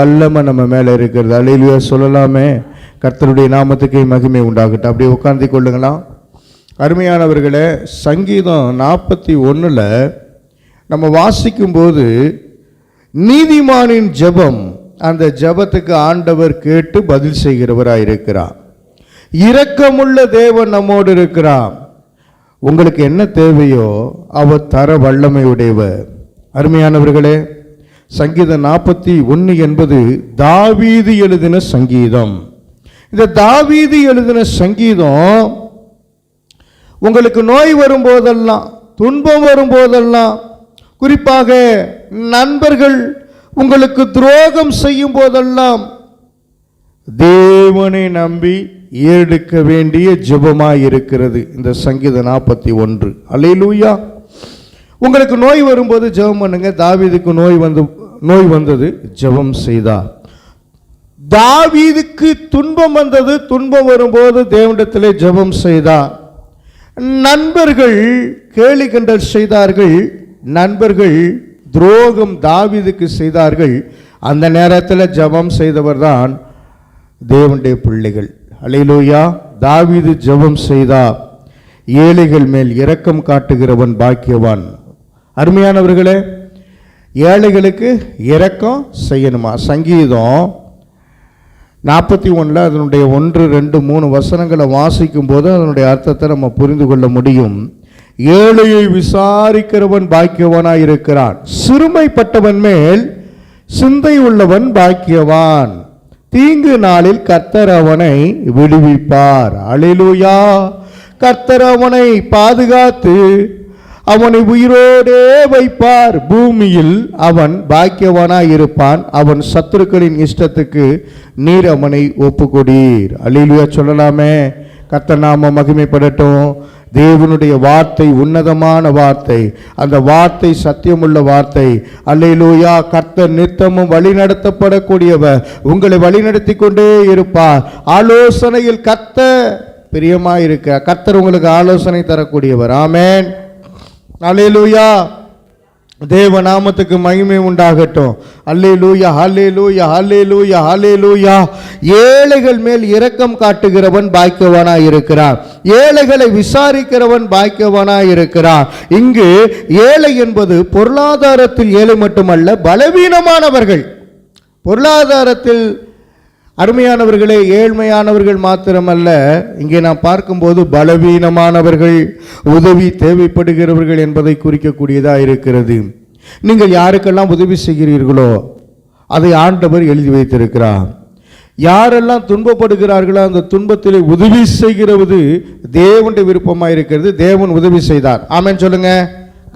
வல்லமை நம்ம மேலே இருக்கிறது. அல்லேலூயா சொல்லலாமே. கர்த்தருடைய நாமத்துக்கு மகிமை உண்டாகட்டும். அப்படியே உட்கார்ந்து கொள்ளுங்களா. அருமையானவர்களே, சங்கீதம் 41 நம்ம வாசிக்கும்போது நீதிமானின் ஜெபம், அந்த ஜெபத்துக்கு ஆண்டவர் கேட்டு பதில் செய்கிறவராக இருக்கிறார். இரக்கமுள்ள தேவன் நம்மோடு இருக்கிறார். உங்களுக்கு என்ன தேவையோ அவர் தர வல்லமையுடையவர். அருமையானவர்களே, சங்கீதம் 41 என்பது தாவீது எழுதின சங்கீதம். இந்த தாவீது எழுதின சங்கீதம் உங்களுக்கு நோய் வரும்போதெல்லாம், துன்பம் வரும்போதெல்லாம், குறிப்பாக நண்பர்கள் உங்களுக்கு துரோகம் செய்யும் போதெல்லாம் தேவனை நம்பி ஏறெடுக்க வேண்டிய ஜெபமாய் இருக்கிறது இந்த சங்கீதம் 41. அல்லேலூயா. உங்களுக்கு நோய் வரும்போது ஜெபம் பண்ணுங்க. தாவீதுக்கு நோய் வந்தது, ஜெபம் செய்தார். தாவீதுக்கு துன்பம் வந்தது, துன்பம் வரும்போது தேவனிடத்திலே ஜெபம் செய்தார். நண்பர்கள் கேலி கிண்டல் செய்தார்கள், நண்பர்கள் துரோகம் தாவீதுக்கு செய்தார்கள். அந்த நேரத்தில் ஜெபம் செய்தவர் தான் தேவனுடைய பிள்ளைகள். அல்லேலூயா. தாவீது ஜெபம் செய்தார். ஏழைகள் மேல் இரக்கம் காட்டுகிறவன் பாக்கியவான். அருமையானவர்களே, ஏழைகளுக்கு இரக்கம் செய்யணுமா? சங்கீதம் 41 அதனுடைய 1, 2, 3 வசனங்களை வாசிக்கும் போது அதனுடைய அர்த்தத்தை நம்ம புரிந்து கொள்ள முடியும். ஏழையை விசாரிக்கிறவன் பாக்கியவானாய் இருக்கிறான். சிறுமைப்பட்டவன் மேல் சிந்தை உள்ளவன் பாக்கியவான். தீங்கு நாளில் கர்த்தர் அவனை விடுவிப்பார். அல்லேலூயா. கர்த்தர் அவனை பாதுகாத்து அவனை உயிரோடே வைப்பார். பூமியில் அவன் பாக்கியவானாய் இருப்பான். அவன் சத்துருக்களின் இஷ்டத்துக்கு நீர் அவனை ஒப்புக்கொடீர். அல்லேலூயா சொல்லலாமே. கர்த்தர் நாம மகிமைப்படட்டும். தேவனுடைய வார்த்தை உன்னதமான வார்த்தை, அந்த வார்த்தை சத்தியமுள்ள வார்த்தை. அல்லேலூயா. கர்த்தர் நித்தமும் வழி நடத்தப்படக்கூடியவர், உங்களை வழிநடத்தி கொண்டே இருப்பார். ஆலோசனையில் கர்த்தர் பிரியமாயிருக்க, கர்த்தர் உங்களுக்கு ஆலோசனை தரக்கூடியவர். ஆமென். அல்லேலூயா. தேவ நாமத்துக்கு மகிமை உண்டாகட்டும். அல்லேலூயா, அல்லேலூயா, அல்லேலூயா, அல்லேலூயா. ஏழைகள் மேல் இரக்கம் காட்டுகிறவன் பாக்கியவானாய் இருக்கிறான். ஏழைகளை விசாரிக்கிறவன் பாக்கியவானாய் இருக்கிறான். இங்கு ஏழை என்பது பொருளாதாரத்தில் ஏழை மட்டுமல்ல, பலவீனமானவர்கள். பொருளாதாரத்தில் அருமையானவர்களே, ஏழ்மையானவர்கள் மாத்திரமல்ல, இங்கே நாம் பார்க்கும்போது பலவீனமானவர்கள், உதவி தேவைப்படுகிறவர்கள் என்பதை குறிக்கக்கூடியதாக இருக்கிறது. நீங்கள் யாருக்கெல்லாம் உதவி செய்கிறீர்களோ அதை ஆண்டவர் எழுதி வைத்திருக்கிறார். யாரெல்லாம் துன்பப்படுகிறார்களோ அந்த துன்பத்தில் உதவி செய்கிறது தேவனுடைய விருப்பமாக இருக்கிறது. தேவன் உதவி செய்தார். ஆமென் சொல்லுங்க.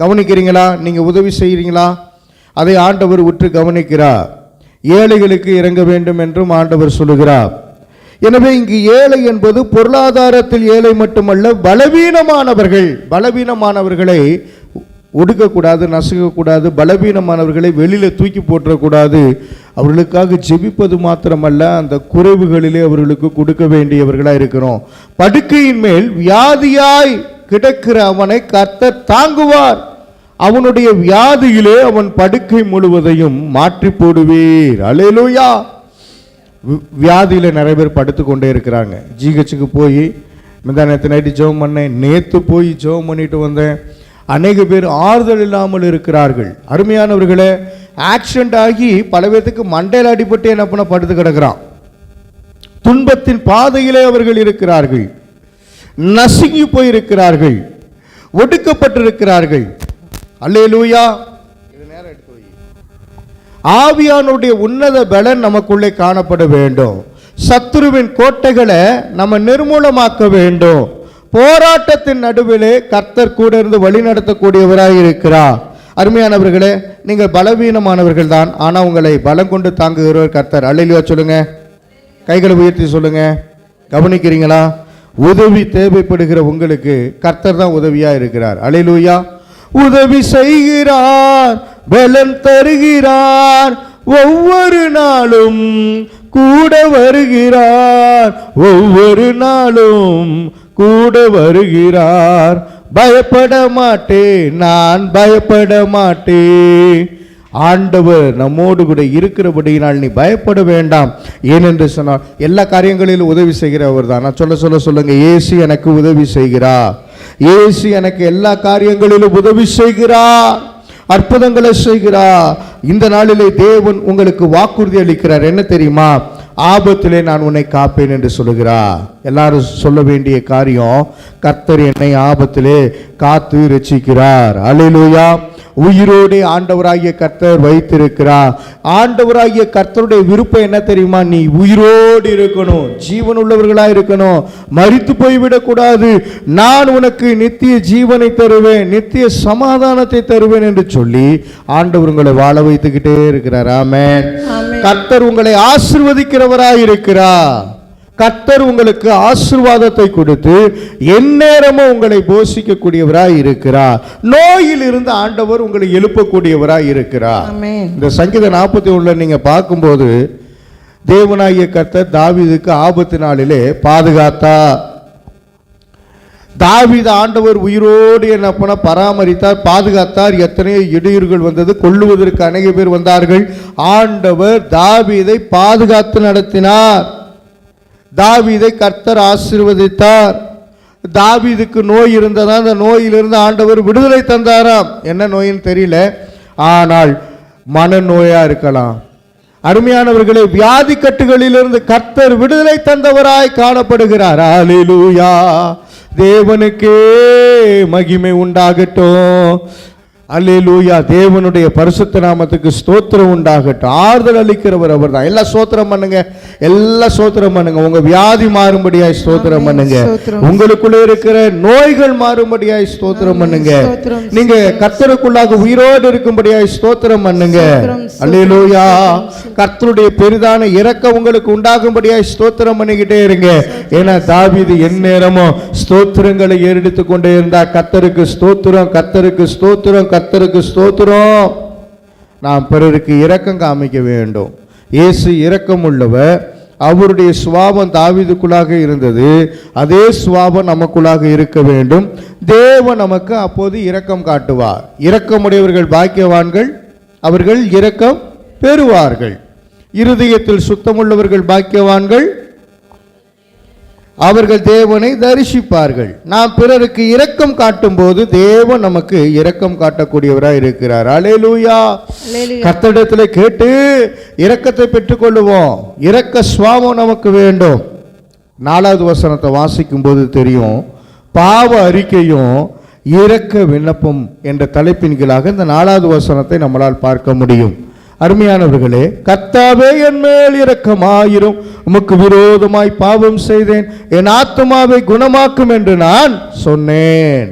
கவனிக்கிறீங்களா? நீங்கள் உதவி செய்கிறீங்களா? அதை ஆண்டவர் உற்று கவனிக்கிறார். ஏழைகளுக்கு இறங்க வேண்டும் என்றும் ஆண்டவர் சொல்லுகிறார். எனவே இங்கு ஏழை என்பது பொருளாதாரத்தில் ஏழை மட்டுமல்ல, பலவீனமானவர்கள். பலவீனமானவர்களை ஒடுக்கக்கூடாது, நசுக்கக்கூடாது. பலவீனமானவர்களை வெளியில் தூக்கி போற்றக்கூடாது. அவர்களுக்காக ஜெபிப்பது மாத்திரமல்ல, அந்த குறைவுகளிலே அவர்களுக்கு கொடுக்க வேண்டியவர்களாக இருக்கிறோம். படுக்கையின் மேல் வியாதியாய் கிடக்கிற அவனை கர்த்தர் தாங்குவார். அவனுடைய வியாதியிலே அவன் படுக்கை முழுவதையும் மாற்றி போடுவீர். அல்லேலூயா. வியாதியில நிறைய பேர் படுத்து கொண்டே இருக்கிறாங்க. ஜிஹெச்சுக்கு போய் நேற்று நைட்டு ஜெபம் பண்ணேன், நேற்று போய் ஜெபம் பண்ணிட்டு வந்தேன். அநேக பேர் ஆறுதல் இல்லாமல் இருக்கிறார்கள். அருமையானவர்களே, ஆக்சிடென்ட் ஆகி பல பேருக்கு மண்டையில் அடிபட்டு என்ன பண்ண படுத்து கிடக்கிறான். துன்பத்தின் பாதையிலே அவர்கள் இருக்கிறார்கள். நசுங்கி போயிருக்கிறார்கள், ஒடுக்கப்பட்டிருக்கிறார்கள். அல்லேலூயா. ஆவியானுடைய உன்னத பலன் நமக்குள்ளே காணப்பட வேண்டும். சத்துருவின் கோட்டைகளை நம்ம நிர்மூலமாக்க வேண்டும். போராட்டத்தின் நடுவிலே கர்த்தர் கூட இருந்து வழி நடத்தக்கூடியவராய் இருக்கிறார். அருமையானவர்களே, நீங்கள் பலவீனமானவர்கள் தான், ஆனால் உங்களை பலம் கொண்டு தாங்குகிறவர் கர்த்தர். அல்லேலூயா சொல்லுங்க. கைகளை உயர்த்தி சொல்லுங்க. கவனிக்கிறீங்களா? உதவி தேவைப்படுகிற உங்களுக்கு கர்த்தர் தான் உதவியா இருக்கிறார். அல்லேலூயா. உதவி செய்கிறார், பலன் தருகிறார், ஒவ்வொரு நாளும் கூட வருகிறார், ஒவ்வொரு நாளும் கூட வருகிறார். பயப்பட மாட்டேன், நான் பயப்பட மாட்டேன். ஆண்டவர் நம்மோடு கூட இருக்கிறபடியினால் நீ பயப்பட வேண்டாம். ஏனென்று சொன்னால் எல்லா காரியங்களிலும் உதவி செய்கிறவர் தான். நான் சொல்லுங்க, இயேசு எனக்கு உதவி செய்கிறார். இயேசு எனக்கு எல்லா காரியங்களிலும் உதவி செய்கிறார், அற்புதங்களை செய்கிறார். இந்த நாளிலே தேவன் உங்களுக்கு வாக்குறுதி அளிக்கிறார். என்ன தெரியுமா? ஆபத்திலே நான் உன்னை காப்பேன் என்று சொல்லுகிறார். எல்லாரும் சொல்ல வேண்டிய காரியம், கர்த்தர் என்னை ஆபத்திலே காத்து ரட்சிக்கிறார். அல்லேலூயா. உயிரோடு ஆண்டவராகிய கர்த்தர் வைத்திருக்கிறார். ஆண்டவராகிய கர்த்தருடைய விருப்பம் என்ன தெரியுமா? நீ உயிரோடு இருக்கணும், ஜீவன் உள்ளவர்களா இருக்கணும், மரித்து போய்விடக்கூடாது. நான் உனக்கு நித்திய ஜீவனை தருவேன், நித்திய சமாதானத்தை தருவேன் என்று சொல்லி ஆண்டவர் உங்களை வாழ வைத்துக்கிட்டே இருக்கிறார். ஆமென். கர்த்தர் உங்களை ஆசீர்வதிக்கிறவராய் இருக்கிறார். கர்த்தர் உங்களுக்கு ஆசீர்வாதத்தை கொடுத்து எந்நேரமும் உங்களை போஷிக்கக்கூடியவராய் இருக்கிறார். நோயில் இருந்து ஆண்டவர் உங்களை எழுப்பக்கூடியவராய் இருக்கிறார். இந்த சங்கீதம் 41 நீங்க பார்க்கும்போது தேவனாகிய கர்த்தர் தாவீதுக்கு ஆபத்து நாளிலே பாதுகாத்தார். தாவீது ஆண்டவர் உயிரோடு என்ன பண்ண பராமரித்தார், பாதுகாத்தார். எத்தனையோ இடையூறுகள் வந்தது, கொல்லுவதற்கு அநேக பேர் வந்தார்கள். ஆண்டவர் தாவீதை பாதுகாத்து நடத்தினார். தாவீதை கர்த்தர் ஆசீர்வதித்தார். தாவீதுக்கு நோய் இருந்ததா, அந்த நோயிலிருந்து ஆண்டவர் விடுதலை தந்தாராம். என்ன நோயின்னு தெரியல, ஆனால் மனநோயா இருக்கலாம். அருமையானவர்களே, வியாதி கட்டுகளிலிருந்து கர்த்தர் விடுதலை தந்தவராய் காணப்படுகிறார். அல்லேலூயா. தேவனுக்கே மகிமை உண்டாகட்டும். அல்லேலூயா. தேவனுடைய பரிசுத்த நாமத்துக்கு ஸ்தோத்திரம் உண்டாகட்டும். ஆறுதல் அளிக்கிறவர் அவர் தான். எல்லாம் ஸ்தோத்திரம் பண்ணுங்க, எல்லாம் ஸ்தோத்திரம் பண்ணுங்க. உங்க வியாதி மாறும்படியாய் ஸ்தோத்திரம் பண்ணுங்க. உங்களுக்குள்ள இருக்கிற நோய்கள் மாறும்படியாய் ஸ்தோத்திரம் பண்ணுங்க. நீங்க கர்த்தருக்குள்ளாக உயிரோடு இருக்கும்படியாய் ஸ்தோத்திரம் பண்ணுங்க. அல்லேலூயா. கர்த்தருடைய பெரிதான இரக்கம் உங்களுக்கு உண்டாகும்படியாய் ஸ்தோத்திரம் பண்ணிக்கிட்டே இருங்க. ஏன்னா தாவீது எந்நேரமும் ஸ்தோத்திரங்களை ஏறெடுத்துக் கொண்டே இருந்தார். கர்த்தருக்கு ஸ்தோத்திரம், கர்த்தருக்கு ஸ்தோத்திரம், கர்த்தருக்கு ஸ்தோத்திரம். நாம் பிறருக்கு இரக்கம் காமிக்க வேண்டும். இயேசு இரக்கம் உள்ளவர். அவருடைய சுவாபம் தாவீதுக்குள்ளாக இருந்தது, அதே சுவாபம் நமக்குள்ளாக இருக்க வேண்டும். தேவன் நமக்கு அப்போது இரக்கம் காட்டுவார். இரக்கமுடையவர்கள் பாக்கியவான்கள், அவர்கள் இரக்கம் பெறுவார்கள். இருதயத்தில் சுத்தமுள்ளவர்கள் பாக்கியவான்கள், அவர்கள் தேவனை தரிசிப்பார்கள். நாம் பிறருக்கு இரக்கம் காட்டும் போது தேவன் நமக்கு இரக்கம் காட்டக்கூடியவராய் இருக்கிறார். அல்லேலூயா. கர்த்தரிடத்தில் கேட்டு இரக்கத்தை பெற்றுக் கொள்ளுவோம். இரக்க சுவாபம் நமக்கு வேண்டும். 4வது வசனத்தை வாசிக்கும் போது தெரியும், பாவ அறிக்கையும் இரக்க விண்ணப்பம் என்ற தலைப்பின் கீழாக இந்த 4வது வசனத்தை நம்மளால் பார்க்க முடியும். அருமையானவர்களே, கர்த்தாவே என் மேல் இரக்கமாயிரும், உமக்கு விரோதமாய் பாவம் செய்தேன், என் ஆத்துமாவை குணமாக்கும் என்று நான் சொன்னேன்.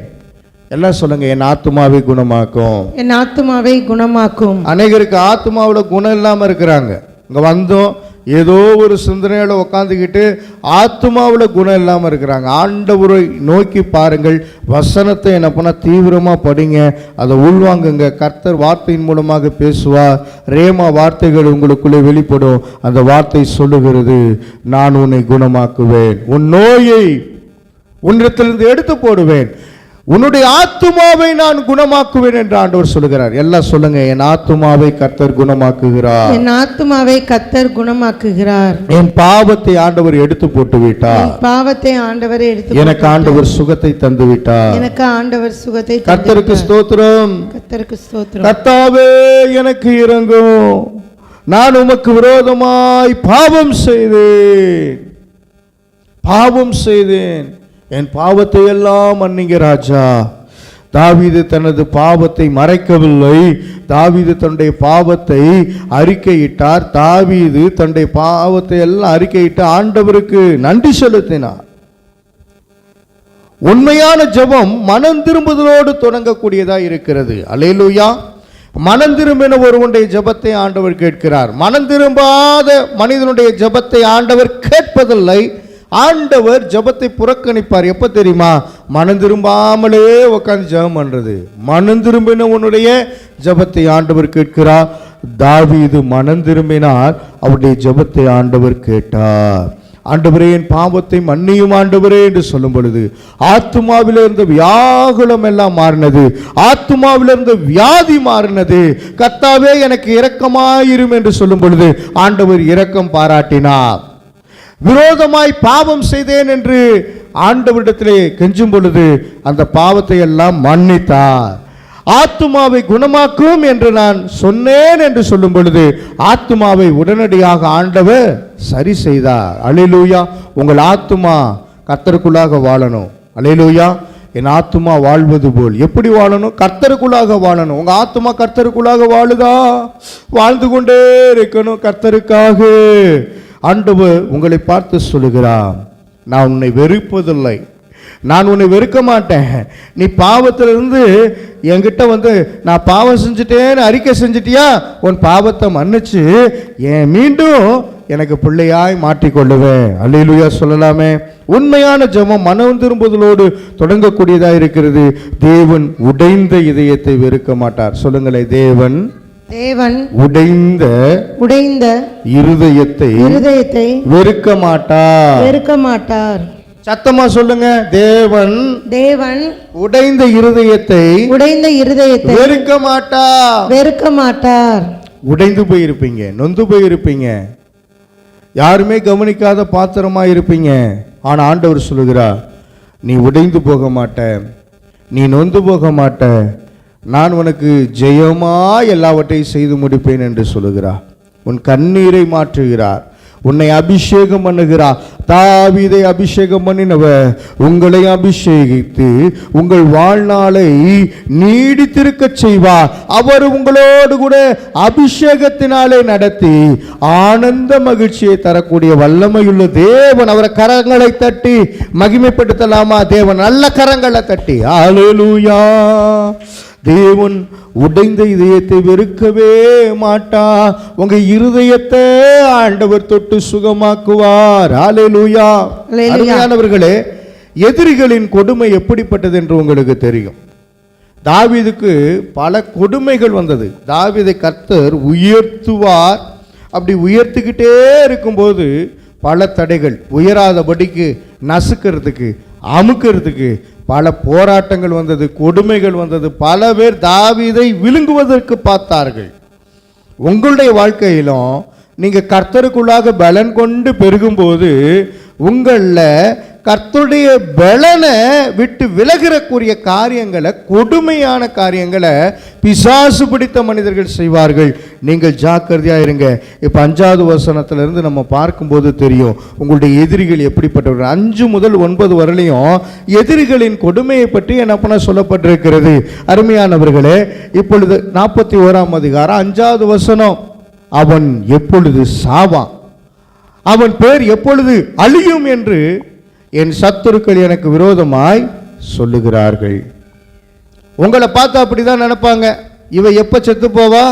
எல்லாம் சொல்லுங்க, என் ஆத்துமாவை குணமாக்கும், என் ஆத்துமாவை குணமாக்கும். அநேகருக்கு ஆத்துமாவில் குணம் இல்லாம இருக்கிறாங்க. இங்க வந்தோம், ஏதோ ஒரு சிந்தனையோட உட்காந்துக்கிட்டு ஆத்துமாவில் குணம் இல்லாமல் இருக்கிறாங்க. ஆண்டவரை நோக்கி பாருங்கள், வசனத்தை என்ன பண்ண தீவிரமாக படிங்க, அதை உள்வாங்குங்க. கர்த்தர் வார்த்தையின் மூலமாக பேசுவார். ரேமா வார்த்தைகள் உங்களுக்குள்ளே வெளிப்படும். அந்த வார்த்தை சொல்லுகிறது, நான் உன்னை குணமாக்குவேன், உன் நோயை உன்னிடத்திலிருந்து எடுத்து போடுவேன், உன்னுடைய ஆத்துமாவை நான் குணமாக்குவேன் என்று ஆண்டவர் சொல்லுகிறார். எல்லாம் சொல்லுங்க, என் ஆத்துமாவை கர்த்தர் குணமாக்குகிறார், என் ஆத்துமாவை கர்த்தர் குணமாக்குகிறார். என் பாவத்தை ஆண்டவர் எடுத்து போட்டு விட்டார், பாவத்தை ஆண்டவர் எடுத்து, எனக்கு ஆண்டவர் சுகத்தை தந்து விட்டார், எனக்கு ஆண்டவர் சுகத்தை. கர்த்தருக்கு ஸ்தோத்திரம், கர்த்தருக்கு ஸ்தோத்திரம். கர்த்தாவே எனக்கு இரங்கும், நான் உமக்கு விரோதமாய் பாவம் செய்தேன், என் பாவத்தை எல்லாம் மன்னிங்க ராஜா. தாவீது தனது பாவத்தை மறைக்கவில்லை, தாவீது தன்னுடைய பாவத்தை அறிக்கையிட்டார். தாவீது தன்னுடைய பாவத்தை எல்லாம் அறிக்கையிட்டு ஆண்டவருக்கு நன்றி செலுத்தினார். உண்மையான ஜெபம் மனம் திரும்புதலோடு தொடங்கக்கூடியதா இருக்கிறது. அல்லேலூயா. மனம் திரும்பின ஒருவனுடைய ஜெபத்தை ஆண்டவர் கேட்கிறார். மனம் திரும்பாத மனிதனுடைய ஜெபத்தை ஆண்டவர் கேட்பதில்லை. ஆண்டவர் ஜெபத்தை புறக்கணிப்பார். எப்ப தெரியுமா? மனம் திரும்பாமலே உட்காந்து ஜெபம் பண்றது. மனம் திரும்பின உன்னுடைய ஜெபத்தை ஆண்டவர் கேட்கிறார். தாவீது மனம் திரும்பினார், அவருடைய ஜெபத்தை ஆண்டவர் கேட்டார். ஆண்டவரே என் பாவத்தை மன்னியும் ஆண்டவரே என்று சொல்லும் பொழுது ஆத்துமாவில் இருந்த வியாகுலம் எல்லாம் மாறினது, ஆத்துமாவில் இருந்த வியாதி மாறினது. கர்த்தாவே எனக்கு இரக்கமாயிரும் என்று சொல்லும் பொழுது ஆண்டவர் இரக்கம் பாராட்டினார். விரோதமாய் பாவம் செய்தேன் என்று ஆண்டவரிடத்திலே கெஞ்சும் பொழுது அந்த பாவத்தை எல்லாம் மன்னித்தார். ஆத்துமாவை குணமாக்கும் என்று நான் சொன்னேன் என்று சொல்லும் பொழுது ஆத்துமாவை உடனடியாக ஆண்டவர் சரி செய்தார். அல்லேலூயா. உங்கள் ஆத்துமா கர்த்தருக்குள்ளாக வாழணும். அல்லேலூயா. என் ஆத்துமா வாழ்வது போல் எப்படி வாழணும்? கர்த்தருக்குள்ளாக வாழணும். உங்க ஆத்துமா கர்த்தருக்குள்ளாக வாழுதா? வாழ்ந்து கொண்டே இருக்கணும் கர்த்தருக்காக. ஆண்டவர் உங்களை பார்த்து சொல்லுகிறார், நான் உன்னை வெறுப்பதில்லை, நான் உன்னை வெறுக்க மாட்டேன். நீ பாவத்திலிருந்து என்கிட்ட நான் பாவம் செஞ்சுட்டேன்னு அறிக்கை செஞ்சிட்டியா, உன் பாவத்தை மன்னிச்சு மீண்டும் எனக்கு பிள்ளையாய் மாற்றிக்கொள்ளுவேன். அல்லேலூயா சொல்லலாமே. உண்மையான ஜெபம் மனம் திரும்புதலோடு தொடங்கக்கூடியதாக இருக்கிறது. தேவன் உடைந்த இதயத்தை வெறுக்க மாட்டார். சொல்லுங்களேன், தேவன் உடைந்த இருதயத்தை வெறுக்க மாட்டார். சத்தமா சொல்லுங்க, தேவன் உடைந்த இருதயத்தை வெறுக்க மாட்டார். உடைந்து போயிருப்பீங்க, நொந்து போயிருப்பீங்க, யாருமே கவனிக்காத பாத்திரமா இருப்பீங்க. ஆனா ஆண்டவர் சொல்லுகிறார், நீ உடைந்து போக மாட்ட, நீ நொந்து போக மாட்ட, நான் உனக்கு ஜெயமா எல்லாவற்றையும் செய்து முடிப்பேன் என்று சொல்லுகிறார். உன் கண்ணீரை மாற்றுகிறார், உன்னை அபிஷேகம் பண்ணுகிறார். தாவீதை அபிஷேகம் பண்ணினவர் உங்களை அபிஷேகித்து உங்கள் வாழ்நாளை நீடித்திருக்க செய்வார். அவர் உங்களோடு கூட அபிஷேகத்தினாலே நடத்தி ஆனந்த மகிழ்ச்சியை தரக்கூடிய வல்லமையுள்ள தேவன். அவரை கரங்களை தட்டி மகிமைப்படுத்தலாமா? தேவன் நல்ல கரங்களை தட்டி அல்லேலூயா. தேவன் உடைந்த இதயத்தை வெறுக்கவே மாட்டார். உங்க இருதயத்தை ஆண்டவர் தொட்டு சுகமாக்குவார். அல்லேலூயா. அருமையானவர்களே, எதிரிகளின் கொடுமை எப்படிப்பட்டது என்று உங்களுக்கு தெரியும். தாவீதுக்கு பல கொடுமைகள் வந்தது. தாவீதை கர்த்தர் உயர்த்துவார். அப்படி உயர்த்திக்கிட்டே இருக்கும்போது பல தடைகள், உயராதபடிக்கு நசுக்கிறதுக்கு அமுக்கிறதுக்கு பல போராட்டங்கள் வந்தது, கொடுமைகள் வந்தது. பல பேர் தாவீதை விழுங்குவதற்கு பார்த்தார்கள். உங்களுடைய வாழ்க்கையிலும் நீங்க கர்த்தருக்குள்ளாக பலன் கொண்டு பெருகும்போது உங்களில் கர்த்தருடைய பலனை விட்டு விலகிறக்கூடிய காரியங்களை, கொடுமையான காரியங்களை பிசாசு பிடித்த மனிதர்கள் செய்வார்கள். நீங்கள் ஜாக்கிரதையா இருங்க. இப்போ 5வது வசனத்திலிருந்து நம்ம பார்க்கும்போது தெரியும் உங்களுடைய எதிரிகள் எப்படிப்பட்டவர்கள். 5 முதல் 9 வரலையும் எதிரிகளின் கொடுமையை பற்றி என்ன பண்ண சொல்லப்பட்டிருக்கிறது. அருமையானவர்களே, இப்பொழுது 41ஆம் அதிகாரம் 5வது வசனம், அவன் எப்பொழுது சாவான், அவன் பேர் எப்பொழுது அழியும் என்று என் சத்துருக்கள் எனக்கு விரோதமாய் சொல்லுகிறார்கள். உங்களை பார்த்து அப்படிதான் நினைப்பாங்க. இவன் எப்ப செத்து போவா,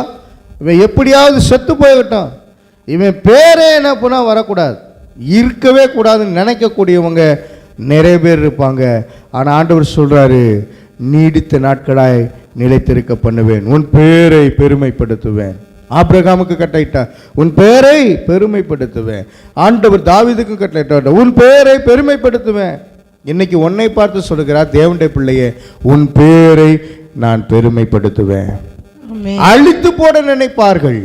இவன் எப்படியாவது செத்து போய்விட்டான், இவன் பேரே என்ன பண்ணா வரக்கூடாது, இருக்கவே கூடாதுன்னு நினைக்கக்கூடியவங்க நிறைய பேர் இருப்பாங்க. ஆனால் ஆண்டவர் சொல்றாரு, நீடித்த நாட்களாய் நிலைத்திருக்க பண்ணுவேன், உன் பேரை பெருமைப்படுத்துவேன். ஆபிரகாமுக்கு கட்டளையிட்டார், உன் பேரை பெருமைப்படுத்துவேன். ஆண்டவர் தாவீதுக்கு கட்டளையிட்டார், உன் பேரை பெருமைப்படுத்துவேன். இன்னைக்கு உன்னை பார்த்து சொல்லுகிறார், தேவனுடைய பிள்ளையே, உன் பேரை நான் பெருமைப்படுத்துவேன். அழித்து போட நினைப்பார்கள்,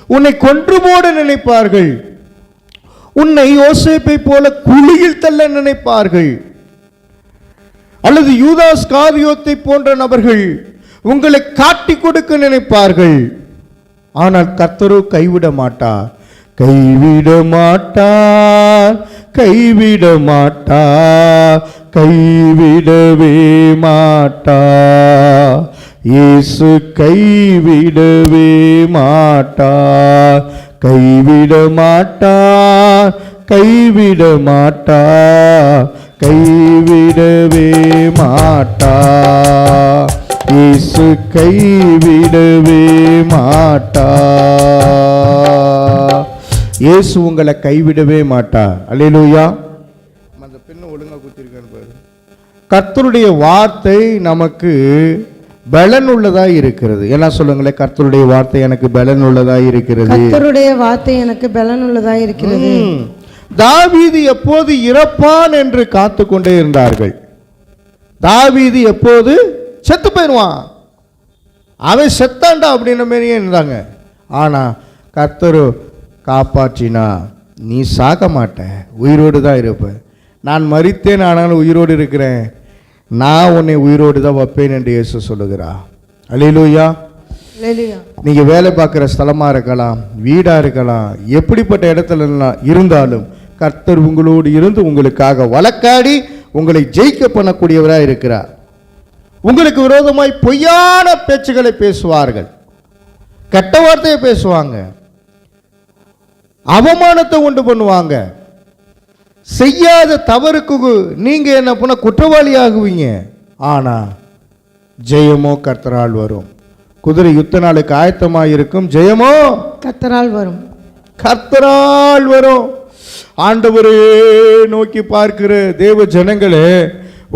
உன்னை கொன்று போட நினைப்பார்கள், உன்னை யோசேப்பை போல குழியில் தள்ள நினைப்பார்கள், அல்லது யூதாஸ் காரியோத்தை போன்ற நபர்கள் உங்களை காட்டி கொடுக்க நினைப்பார்கள். ஆனால் கர்த்தரோ கைவிட மாட்டார், கைவிட மாட்டார், கைவிட மாட்டார், கைவிடவே மாட்டார். இயேசு கைவிடவே மாட்டார், கைவிட மாட்டார், கைவிட மாட்டார், கைவிடவே மாட்டார். இயேசு கைவிடவே மாட்டார். இயேசு உங்களை கைவிடவே மாட்டார். அல்லேலூயா. அந்த பெண்ணு ஒழுங்கா குத்திருக்கான்னு பாரு. கர்த்தருடைய வார்த்தை நமக்கு பலன் உள்ளதாய் இருக்கிறது. என்ன சொல்லுங்களேன், கர்த்தருடைய வார்த்தை எனக்கு பலன் உள்ளதாய் இருக்கிறது. கர்த்தருடைய வார்த்தை எனக்கு பலன் உள்ளதாய் இருக்கிறது. தாவீது எப்போது இறப்பான் என்று காத்து கொண்டே இருந்தார்கள். தாவீது எப்போது செத்து போயிடுவான், அவன் செத்தாண்டா அப்படின்ற மாதிரியே இருந்தாங்க. ஆனா கர்த்தர் காப்பாற்றினா, நீ சாக மாட்ட, உயிரோடு தான் இருப்ப. நான் மரித்தேன் ஆனாலும் உயிரோடு இருக்கிறேன், நான் உன்னை உயிரோடு தான் வைப்பேன் என்று இயேசு சொல்லுகிறார். அல்லேலூயா. அல்லேலூயா. நீங்க வேலை பார்க்குற ஸ்தலமா இருக்கலாம், வீடா இருக்கலாம், எப்படிப்பட்ட இடத்துல இருந்தாலும் கர்த்தர் உங்களோடு இருந்து உங்களுக்காக வழக்காடி உங்களை ஜெயிக்க பண்ணக்கூடியவராக இருக்கிறார். உங்களுக்கு விரோதமாய் பொய்யான பேச்சுகளை பேசுவார்கள், கெட்ட வார்த்தையை பேசுவாங்க, அவமானத்தை உண்டு பண்ணுவாங்க. செய்யாத தவறுக்கு நீங்க என்ன பண்ண குற்றவாளி ஆகுவீங்க. ஆனா ஜெயமோ கர்த்தரால் வரும். குதிரை யுத்த நாளுக்கு ஆயத்தமாக இருக்கும், ஜெயமோ கர்த்தரால் வரும். கர்த்தரால் வரும். ஆண்டவரே நோக்கி பார்க்கிற தேவ ஜனங்களே,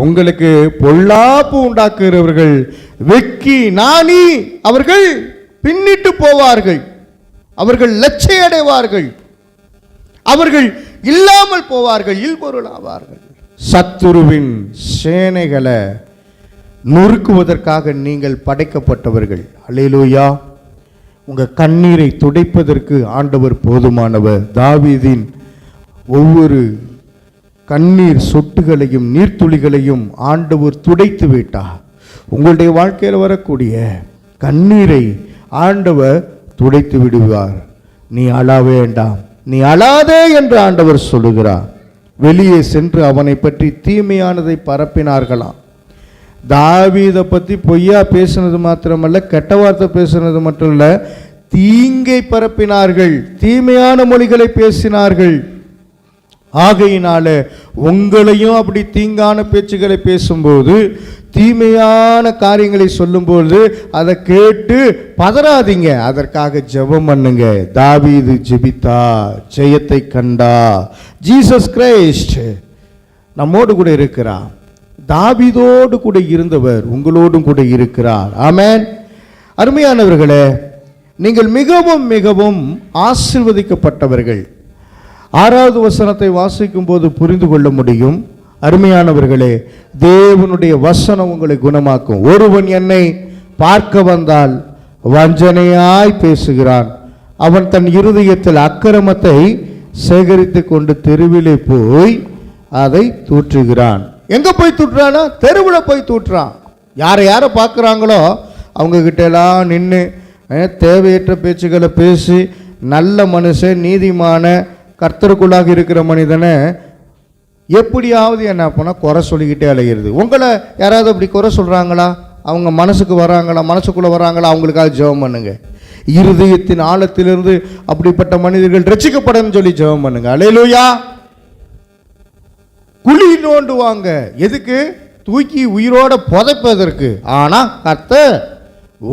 உங்களுக்கு பொல்லாப்பு உண்டாக்குகிறவர்கள் வெக்கி நாணி அவர்கள் பின்னிட்டு போவார்கள், அவர்கள் லட்சை அடைவார்கள், அவர்கள் இல்லாமல் போவார்கள், இல்பொருள் ஆவார்கள். சத்துருவின் சேனைகளை நொறுக்குவதற்காக நீங்கள் படைக்கப்பட்டவர்கள். அல்லேலூயா. உங்க கண்ணீரை துடைப்பதற்கு ஆண்டவர் போதுமானவர். தாவீதின் ஒவ்வொரு கண்ணீர் சொட்டுகளையும் நீர்த்துளிகளையும் ஆண்டவர் துடைத்து விட்டார். உங்களுடைய வாழ்க்கையில் வரக்கூடிய கண்ணீரை ஆண்டவர் துடைத்து விடுவார். நீ அழ வேண்டாம், நீ அழாதே என்று ஆண்டவர் சொல்லுகிறார். வெளியே சென்று அவனை பற்றி தீமையானதை பரப்பினார்களாம். தாவீதை பற்றி பொய்யா பேசினது மாத்திரமல்ல, கெட்ட வார்த்தை பேசினது மட்டும் இல்லை, தீங்கை பரப்பினார்கள், தீமையான மொழிகளை பேசினார்கள். ஆகையினால உங்களையும் அப்படி தீங்கான பேச்சுகளை பேசும்போது, தீமையான காரியங்களை சொல்லும்போது அதை கேட்டு பதறாதீங்க, அதற்காக ஜெபம் பண்ணுங்க. தாவீது ஜெபித்தா, ஜெயத்தை கண்டா. ஜீசஸ் கிரைஸ்ட் நம்மோடு கூட இருக்கிறார். தாவீதோடு கூட இருந்தவர் உங்களோடும் கூட இருக்கிறார். ஆமென். அருமையானவர்களே, நீங்கள் மிகவும் மிகவும் ஆசீர்வதிக்கப்பட்டவர்கள். 6வது வசனத்தை வாசிக்கும் போது புரிந்து கொள்ள முடியும். அருமையானவர்களே, தேவனுடைய வசனம் உங்களை குணமாக்கும். ஒருவன் என்னை பார்க்க வந்தால் வஞ்சனையாய் பேசுகிறான், அவன் தன் இருதயத்தில் அக்கிரமத்தை சேகரித்து கொண்டு தெருவிலே போய் அதை தூற்றுகிறான். எங்க போய் தூட்டுறானா? தெருவில் போய் தூட்டுறான். யாரை பார்க்குறாங்களோ அவங்க கிட்ட எல்லாம் நின்று தேவையற்ற பேச்சுக்களை பேசி, நல்ல மனுஷன் நீதிமான கர்த்தருக்குள்ளாக இருக்கிற மனிதனை எப்படியாவது என்ன பண்ணால் குறை சொல்லிக்கிட்டே அலைகிறது. உங்களை யாராவது அப்படி குறை சொல்கிறாங்களா? அவங்க மனசுக்கு வராங்களா, மனசுக்குள்ளே வராங்களா? அவங்களுக்காக ஜெபம் பண்ணுங்க. இருதயத்தின் ஆழத்திலிருந்து அப்படிப்பட்ட மனிதர்கள் ரட்சிக்கப்படணும்னு சொல்லி ஜெபம் பண்ணுங்க. அல்லேலூயா. குழி நோண்டுவாங்க, எதுக்கு? தூக்கி உயிரோட புதைப்பதற்கு. ஆனால் கர்த்தர்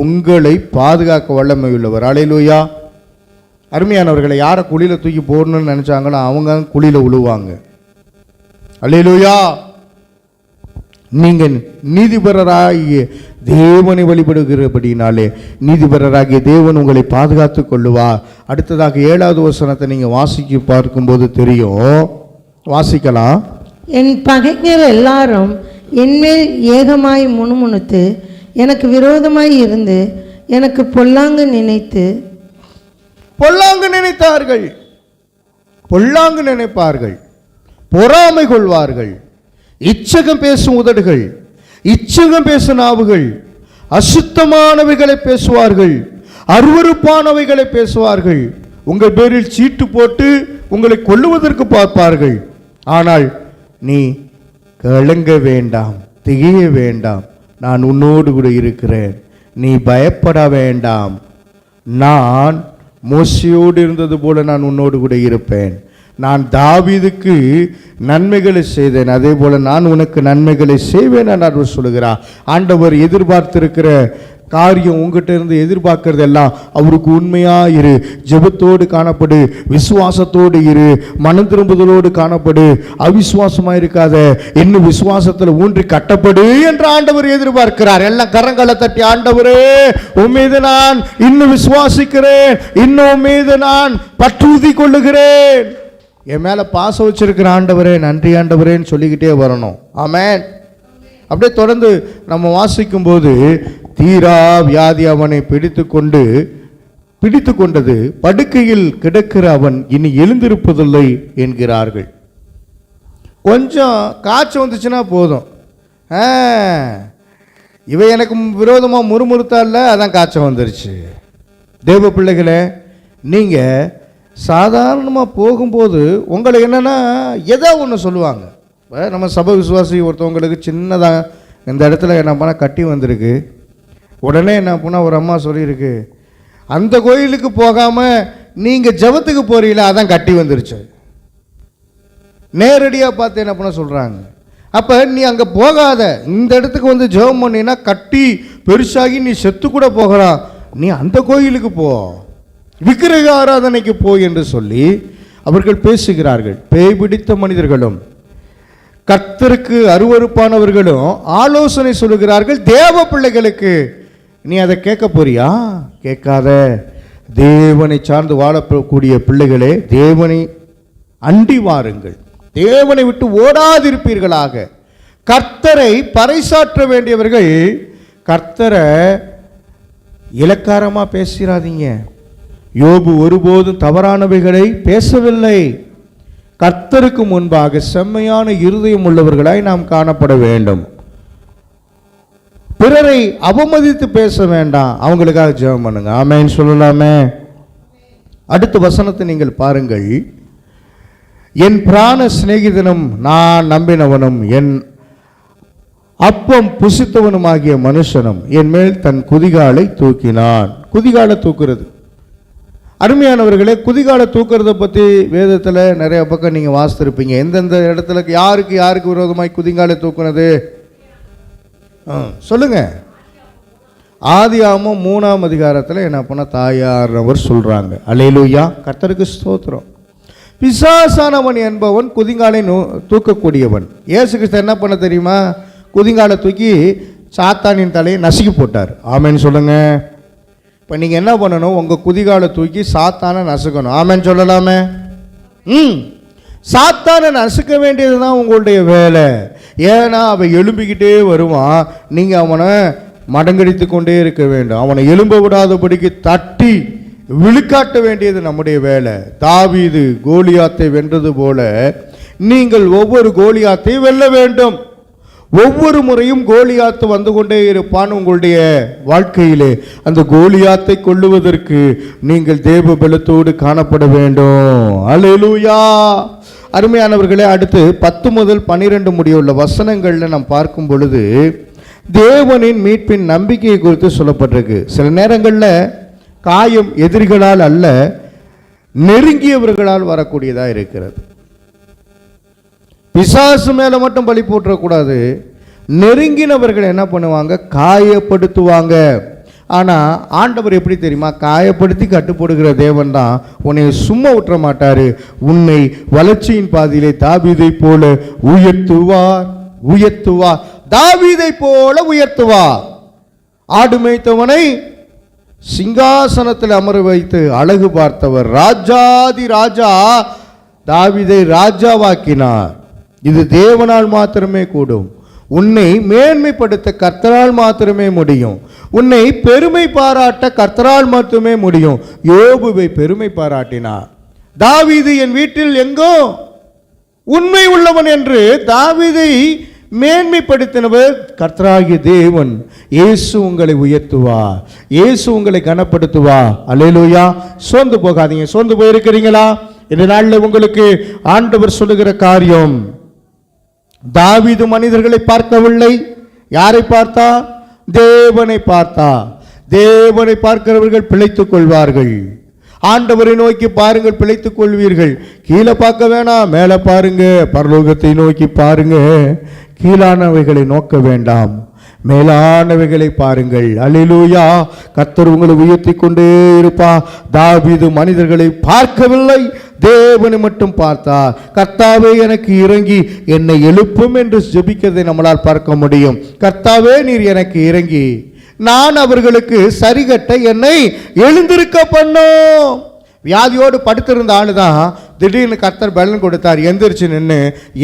உங்களை பாதுகாக்க வல்லமை உள்ளவர். அல்லேலூயா. அருமையானவர்களை, யாரை குழியில் தூக்கி போடணும்னு நினச்சாங்களோ அவங்க குழியில் விழுவாங்க. அல்லேலூயா. நீங்கள் நீதிபரராகிய தேவனை வழிபடுகிறபடினாலே நீதிபரராகிய தேவன் உங்களை பாதுகாத்து கொள்ளுவார். அடுத்ததாக 7வது வசனத்தை நீங்கள் வாசிக்க பார்க்கும்போது தெரியும். வாசிக்கலாம். என் பகைஞர் எல்லாரும் என்மேல் ஏகமாய் முணுமுணுத்து எனக்கு விரோதமாய் இருந்து எனக்கு பொல்லாங்கு நினைத்தார்கள். பொல்லாங்கு நினைப்பார்கள், பொறாமை கொள்வார்கள், இச்சகம் பேசும் உதடுகள், இச்சகம் பேசும் நாவுகள், அசுத்தமானவைகளை பேசுவார்கள், அருவருப்பானவைகளை பேசுவார்கள். உங்கள் பேரில் சீட்டு போட்டு உங்களை கொல்லுவதற்கு பார்ப்பார்கள். ஆனால் நீ கலங்க வேண்டாம், திகைய வேண்டாம், நான் உன்னோடு கூட இருக்கிறேன், நீ பயப்பட வேண்டாம், நான் மோசேயோடு இருந்தது போல நான் உன்னோடு கூட இருப்பேன். நான் தாவீதுக்கு நன்மைகளை செய்தேன், அதே போல நான் உனக்கு நன்மைகளை செய்வேன் என்று சொல்லுகிறார். ஆண்டவர் எதிர்பார்த்திருக்கிற காரியம் உங்ககிட்ட இருந்து எதிர்பார்க்கறது எல்லாம் அவருக்கு உண்மையா இரு, ஜெபத்தோடு காணப்படு, விசுவாசத்தோடு இரு, மனம் திரும்புதலோடு காணப்படு, அவிசுவாசமா இருக்காத, இன்னும் விசுவாசத்தில் ஊன்றி கட்டப்படு என்று ஆண்டவர் எதிர்பார்க்கிறார். எல்லாம் கரங்களை தட்டி, ஆண்டவரே உம்மீது நான் இன்னும் விசுவாசிக்கிறேன், இன்னும் உம்மீது நான் பற்றுறுதி கொள்ளுகிறேன். என் மேலே பாசம் வச்சிருக்கிற ஆண்டவரே, நன்றி ஆண்டவரேன்னு சொல்லிக்கிட்டே வரணும். ஆமென். அப்படியே தொடர்ந்து நம்ம வாசிக்கும்போது, தீரா வியாதி அவனை பிடித்து கொண்டது, படுக்கையில் கிடக்கிற அவன் இனி எழுந்திருப்பதில்லை என்கிறார்கள். கொஞ்சம் காய்ச்சல் வந்துச்சுன்னா போதும், இவ எனக்கு விரோதமாக முறுமுறுத்தால, அதான் காய்ச்சல் வந்துருச்சு. தேவ பிள்ளைகளே, நீங்கள் சாதாரணமாக போகும்போது உங்களுக்கு என்னென்னா ஏதோ ஒன்று சொல்லுவாங்க. நம்ம சபை விசுவாசி ஒருத்தவங்களுக்கு சின்னதாக இந்த இடத்துல என்ன பண்ணால் கட்டி வந்திருக்கு. உடனே என்ன பண்ணால் ஒரு அம்மா சொல்லியிருக்கு, அந்த கோயிலுக்கு போகாமல் நீங்கள் ஜெபத்துக்கு போகிறீங்களா, அதான் கட்டி வந்துருச்சு. நேரடியாக பார்த்து என்ன பண்ண சொல்கிறாங்க. அப்போ நீ அங்கே போகாத, இந்த இடத்துக்கு வந்து ஜெபம் பண்ணினா கட்டி பெருசாகி நீ செத்து கூட போகிறான், நீ அந்த கோயிலுக்கு போ, விக்கிரக ஆராதனைக்கு போ என்று சொல்லி அவர்கள் பேசுகிறார்கள். பேய் பிடித்த மனிதர்களும் கர்த்தருக்கு அருவருப்பானவர்களும் ஆலோசனை சொல்லுகிறார்கள் தேவ பிள்ளைகளுக்கு. நீ அதை கேட்க போறியா? கேட்காத. தேவனை சார்ந்து வாழக்கூடிய பிள்ளைகளே, தேவனை அண்டி வாருங்கள், தேவனை விட்டு ஓடாதிருப்பீர்களாக. கர்த்தரை பறைசாற்ற வேண்டியவர்கள் கர்த்தரை இலக்காரமாக பேசிடாதீங்க. யோபு ஒருபோதும் தவறானவைகளை பேசவில்லை. கர்த்தருக்கு முன்பாக செம்மையான இருதயம் உள்ளவர்களாய் நாம் காணப்பட வேண்டும். பிறரை அவமதித்து பேச வேண்டாம், அவங்களுக்காக ஜெபம் பண்ணுங்க. ஆமென் சொல்லலாமே. அடுத்த வசனத்தை நீங்கள் பாருங்கள். என் பிராண சிநேகிதனும் நான் நம்பினவனும் என் அப்பம் புசித்தவனுமாகிய மனுஷனும் என் மேல் தன் குதிகாலை தூக்கினான். குதிகாலை தூக்குறது, அருமையானவர்களே, குதிகாலை தூக்குறதை பற்றி வேதத்தில் நிறைய பக்கம் நீங்கள் வாசித்திருப்பீங்க. எந்தெந்த இடத்துல யாருக்கு விரோதமாய் குதிகாலை தூக்குனது சொல்லுங்க. ஆதியாகமம் 3ஆம் அதிகாரத்தில் என்ன பண்ண தாயார்வர் சொல்கிறாங்க. அல்லேலூயா, கர்த்தருக்கு ஸ்தோத்திரம். பிசாசானவன் என்பவன் குதிங்காலை தூக்கக்கூடியவன். இயேசு கிறிஸ்து என்ன பண்ண தெரியுமா? குதிங்காலை தூக்கி சாத்தானின் தலையை நசுக்கி போட்டார். ஆமென் சொல்லுங்க. இப்போ நீங்கள் என்ன பண்ணணும்? உங்கள் குதிகாலை தூக்கி சாத்தானை நசுக்கணும். ஆமென் சொல்லலாமே. சாத்தானை நசுக்க வேண்டியது தான் உங்களுடைய வேலை. ஏன்னா அவன் எழும்பிக்கிட்டே வருவான், நீங்கள் அவனை மடங்கடித்து கொண்டே இருக்க வேண்டும். அவனை எழும்ப விடாதபடிக்கு தட்டி விழுக்காட்ட வேண்டியது நம்முடைய வேலை. தாவீது கோலியாத்தை வென்றது போல நீங்கள் ஒவ்வொரு கோலியாத்தையும் வெல்ல வேண்டும். ஒவ்வொரு முறையும் கோலியாத்து வந்து கொண்டே இருப்பான் உங்களுடைய வாழ்க்கையிலே. அந்த கோலியாத்தை கொள்ளுவதற்கு நீங்கள் தேவ பலத்தோடு காணப்பட வேண்டும். அல்லேலூயா. அருமையானவர்களே, அடுத்து 10 முதல் 12 முடியுள்ள வசனங்களில் நாம் பார்க்கும் பொழுது தேவனின் மீட்பின் நம்பிக்கையை குறித்து சொல்லப்பட்டிருக்கு. சில நேரங்களில் காயம் எதிரிகளால் அல்ல, நெருங்கியவர்களால் வரக்கூடியதாக இருக்கிறது. பிசாசு மேலே மட்டும் பழி போட்டுறக்கூடாது. நெருங்கினவர்கள் என்ன பண்ணுவாங்க? காயப்படுத்துவாங்க. ஆனால் ஆண்டவர் எப்படி தெரியுமா? காயப்படுத்தி கட்டுப்படுகிற தேவன் தான். உன்னை சும்மா விட்டுற மாட்டார். உன்னை வளர்ச்சியின் பாதையிலே தாவீதை போல உயர்த்துவார். தாவீதை போல உயர்த்துவார். ஆடு மேய்த்தவனை சிங்காசனத்தில் அமர வைத்து அழகு பார்த்தவர். ராஜாதி ராஜா தாவீதை ராஜாவாக்கினார். இது தேவனால் மாத்திரமே கூடும். உன்னை மேன்மைப்படுத்த கர்த்தரால் மாத்திரமே முடியும். உன்னை பெருமை பாராட்ட கர்த்தரால் மட்டுமே முடியும். யோபுவை பெருமை பாராட்டினார். தாவீது என் வீட்டில் எங்கோ உண்மை உள்ளவன் என்று தாவீதை மேன்மைப்படுத்தினவர் கர்த்தராகிய தேவன். இயேசு உங்களை உயர்த்துவார், இயேசு உங்களை கனப்படுத்துவார். அல்லேலூயா. சோர்ந்து போகாதீங்க. சோர்ந்து போயிருக்கிறீங்களா? இந்த நாளில் உங்களுக்கு ஆண்டவர் சொல்லுகிற காரியம், தாவீது மனிதர்களை பார்க்கவில்லை. யாரை பார்த்தா? தேவனை பார்த்தா. தேவனை பார்க்கிறவர்கள் பிழைத்துக் கொள்வார்கள். ஆண்டவரை நோக்கி பாருங்கள், பிழைத்துக் கொள்வீர்கள். கீழே பார்க்க வேணாம், மேலே பாருங்க. பரலோகத்தை நோக்கி பாருங்க. கீழானவைகளை நோக்க வேண்டாம், மேலானவைகளை பாருங்கள். அல்லேலூயா. கர்த்தர் உங்களை உயர்த்தி கொண்டே இருப்பா. தாவீது மனிதர்களை பார்க்கவில்லை, தேவனை மட்டும் பார்த்தார். கர்த்தாவே எனக்கு இறங்கி என்னை எழுப்பும் என்று ஜெபிக்கிறதை நம்மளால் பார்க்க முடியும். கர்த்தாவே நீர் எனக்கு இறங்கி நான் அவர்களுக்கு சரிகட்ட என்னை எழுந்திருக்க பண்ணும். வியாதியோடு படுத்திருந்த ஆளு தான் திடீர்னு கர்த்தர் பலன் கொடுத்தார். எந்திரிச்சு நின்று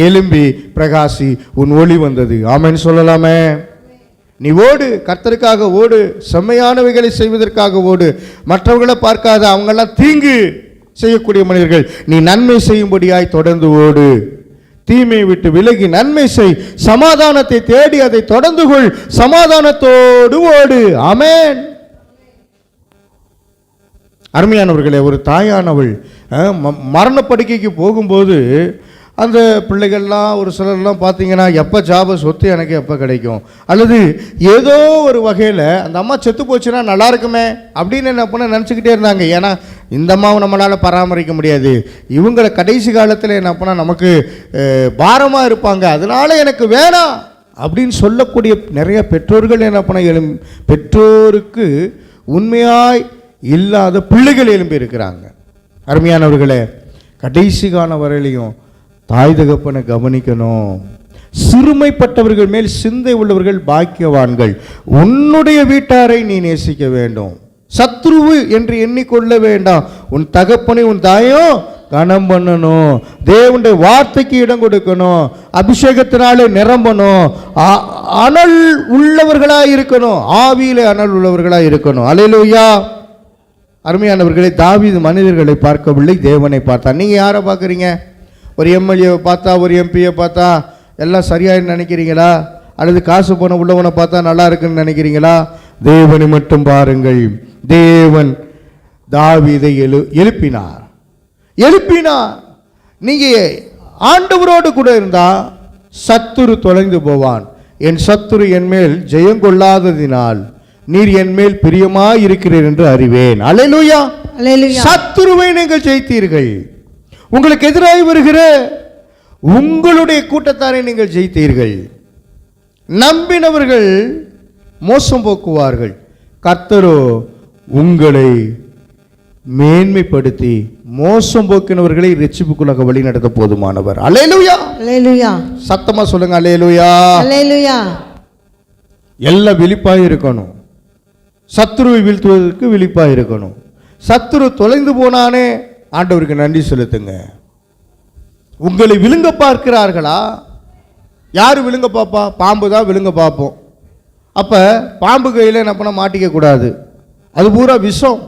எலும்பி பிரகாசி, உன் ஒளி வந்தது. ஆமென் சொல்லலாமே. நீ ஓடு, கர்த்தருக்காக ஓடு, செம்மையானவைகளை செய்வதற்காக ஓடு. மற்றவர்களை பார்க்காத, அவங்கெல்லாம் தீங்கு செய்யக்கூடிய மனிதர்கள். நீ நன்மை செய்யும்படியாய் தொடர்ந்து ஓடு. தீமையை விட்டு விலகி நன்மை செய். சமாதானத்தை தேடி அதை தொடர்ந்து கொள். சமாதானத்தோடு ஓடு. ஆமென். அருமையானவர்களே, ஒரு தாயானவள் மரணப்படுக்கைக்கு போகும்போது அந்த பிள்ளைகள்லாம் ஒரு சிலர்லாம் பார்த்தீங்கன்னா, எப்போ ஜாப சொத்து எனக்கு எப்போ கிடைக்கும், அல்லது ஏதோ ஒரு வகையில் அந்த அம்மா செத்து போச்சுன்னா நல்லா இருக்குமே அப்படின்னு என்ன பண்ண நினச்சிக்கிட்டே இருந்தாங்க. ஏன்னா இந்த அம்மாவை நம்மளால் பராமரிக்க முடியாது, இவங்களை கடைசி காலத்தில் என்ன பண்ணால் நமக்கு பாரமாக இருப்பாங்க, அதனால எனக்கு வேணாம் அப்படின்னு சொல்லக்கூடிய நிறைய பெற்றோர்கள் என்ன பண்ண பெற்றோருக்கு உண்மையாய் இல்லாத பிள்ளைகள் எழும்பி இருக்கிறாங்க. அருமையானவர்களே, கடைசி கால வரையிலையும் தாய் தகப்பனை கவனிக்கணும். சிறுமைப்பட்டவர்கள் மேல் சிந்தை உள்ளவர்கள் பாக்கியவான்கள். உன்னுடைய வீட்டாரை நீ நேசிக்க வேண்டும். சத்ருவு என்று எண்ணிக்கொள்ள வேண்டாம். உன் தகப்பனை உன் தாயும் கனம் பண்ணணும். தேவனுடைய வார்த்தைக்கு இடம் கொடுக்கணும். அபிஷேகத்தினாலே நிரம்பணும். அனல் உள்ளவர்களாக இருக்கணும். ஆவியிலே அனல் உள்ளவர்களாக இருக்கணும். அல்லேலூயா. அருமையானவர்களே, தாவீது மனிதர்களை பார்க்கவில்லை, தேவனை பார்த்தான். நீங்கள் யாரை பார்க்குறீங்க? ஒரு எம்எல்ஏவை பார்த்தா, ஒரு எம்பியை பார்த்தா எல்லாம் சரியாயின்னு நினைக்கிறீங்களா? அல்லது காசு போன உள்ளவனை பார்த்தா நல்லா இருக்குன்னு நினைக்கிறீங்களா? தேவனை மட்டும் பாருங்கள். தேவன் தாவீதை எழுப்பினார். நீங்கள் ஆண்டவரோடு கூட இருந்தால் சத்துரு தொலைந்து போவான். என் சத்துரு என் மேல் ஜெயங்கொள்ளாததினால் நீர் என் மேல் பிரியமாய் இருக்கிறீர் என்று அறிவேன். அல்லேலூயா. சத்துருவை நீங்கள் ஜெயித்தீர்கள். உங்களுக்கு எதிராக வருகிற உங்களுடைய கூட்டத்தாரை நீங்கள் ஜெயித்தீர்கள். நம்பினவர்கள் மோசம் போக்குவார்கள், கர்த்தரோ உங்களை மேன்மைப்படுத்தி மோசம் போக்கினவர்களை ரட்சிப்புக்குள்ளாக வழி நடத்த போதுமானவர். அல்லேலூயா. அல்லேலூயா. சத்தமா சொல்லுங்க, அல்லேலூயா. அல்லேலூயா. எல்லாம் விழிப்பாய் இருக்கணும். சத்துருவை வீழ்த்துவதற்கு விழிப்பாய் இருக்கணும். சத்துரு தொலைந்து போனானே, ஆண்டவருக்கு நன்றி செலுத்துங்க. உங்களை விழுங்க பார்க்கிறார்களா? யார் விழுங்க பார்ப்பா? பாம்பு தான் விழுங்க பார்ப்போம். அப்போ பாம்பு கையில் என்ன பண்ண மாட்டிக்க கூடாது, அது பூரா விஷம்.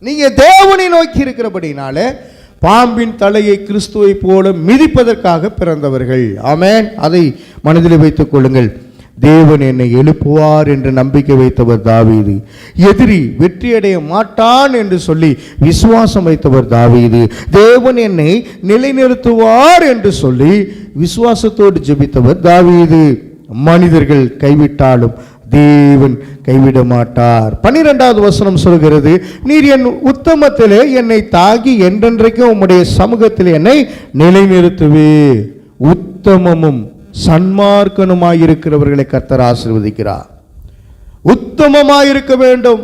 நீங்கள் தேவனை நோக்கி இருக்கிறபடினாலே பாம்பின் தலையை கிறிஸ்துவை போல மிதிப்பதற்காக பிறந்தவர்கள். ஆமென். அதை மனதில் வைத்துக் கொள்ளுங்கள். தேவன் என்னை எழுப்புவார் என்று நம்பிக்கை வைத்தவர் தாவீது. எதிரி வெற்றியடைய மாட்டான் என்று சொல்லி விசுவாசம் வைத்தவர் தாவீது. தேவன் என்னை நிலைநிறுத்துவார் என்று சொல்லி விசுவாசத்தோடு ஜெபித்தவர் தாவீது. மனிதர்கள் கைவிட்டாலும் தேவன் கைவிட மாட்டார். 12வது வசனம் சொல்கிறது, நீர் என் உத்தமத்திலே என்னை தாங்கி என்றென்றைக்கும் உம்முடைய சமூகத்தில் என்னை நிலைநிறுத்துவே. உத்தமமும் சன்மார்க்கனுமாயிருக்கிறவர்களை கர்த்தர் ஆசீர்வதிக்கிறார். உத்தமமாயிருக்க வேண்டும்.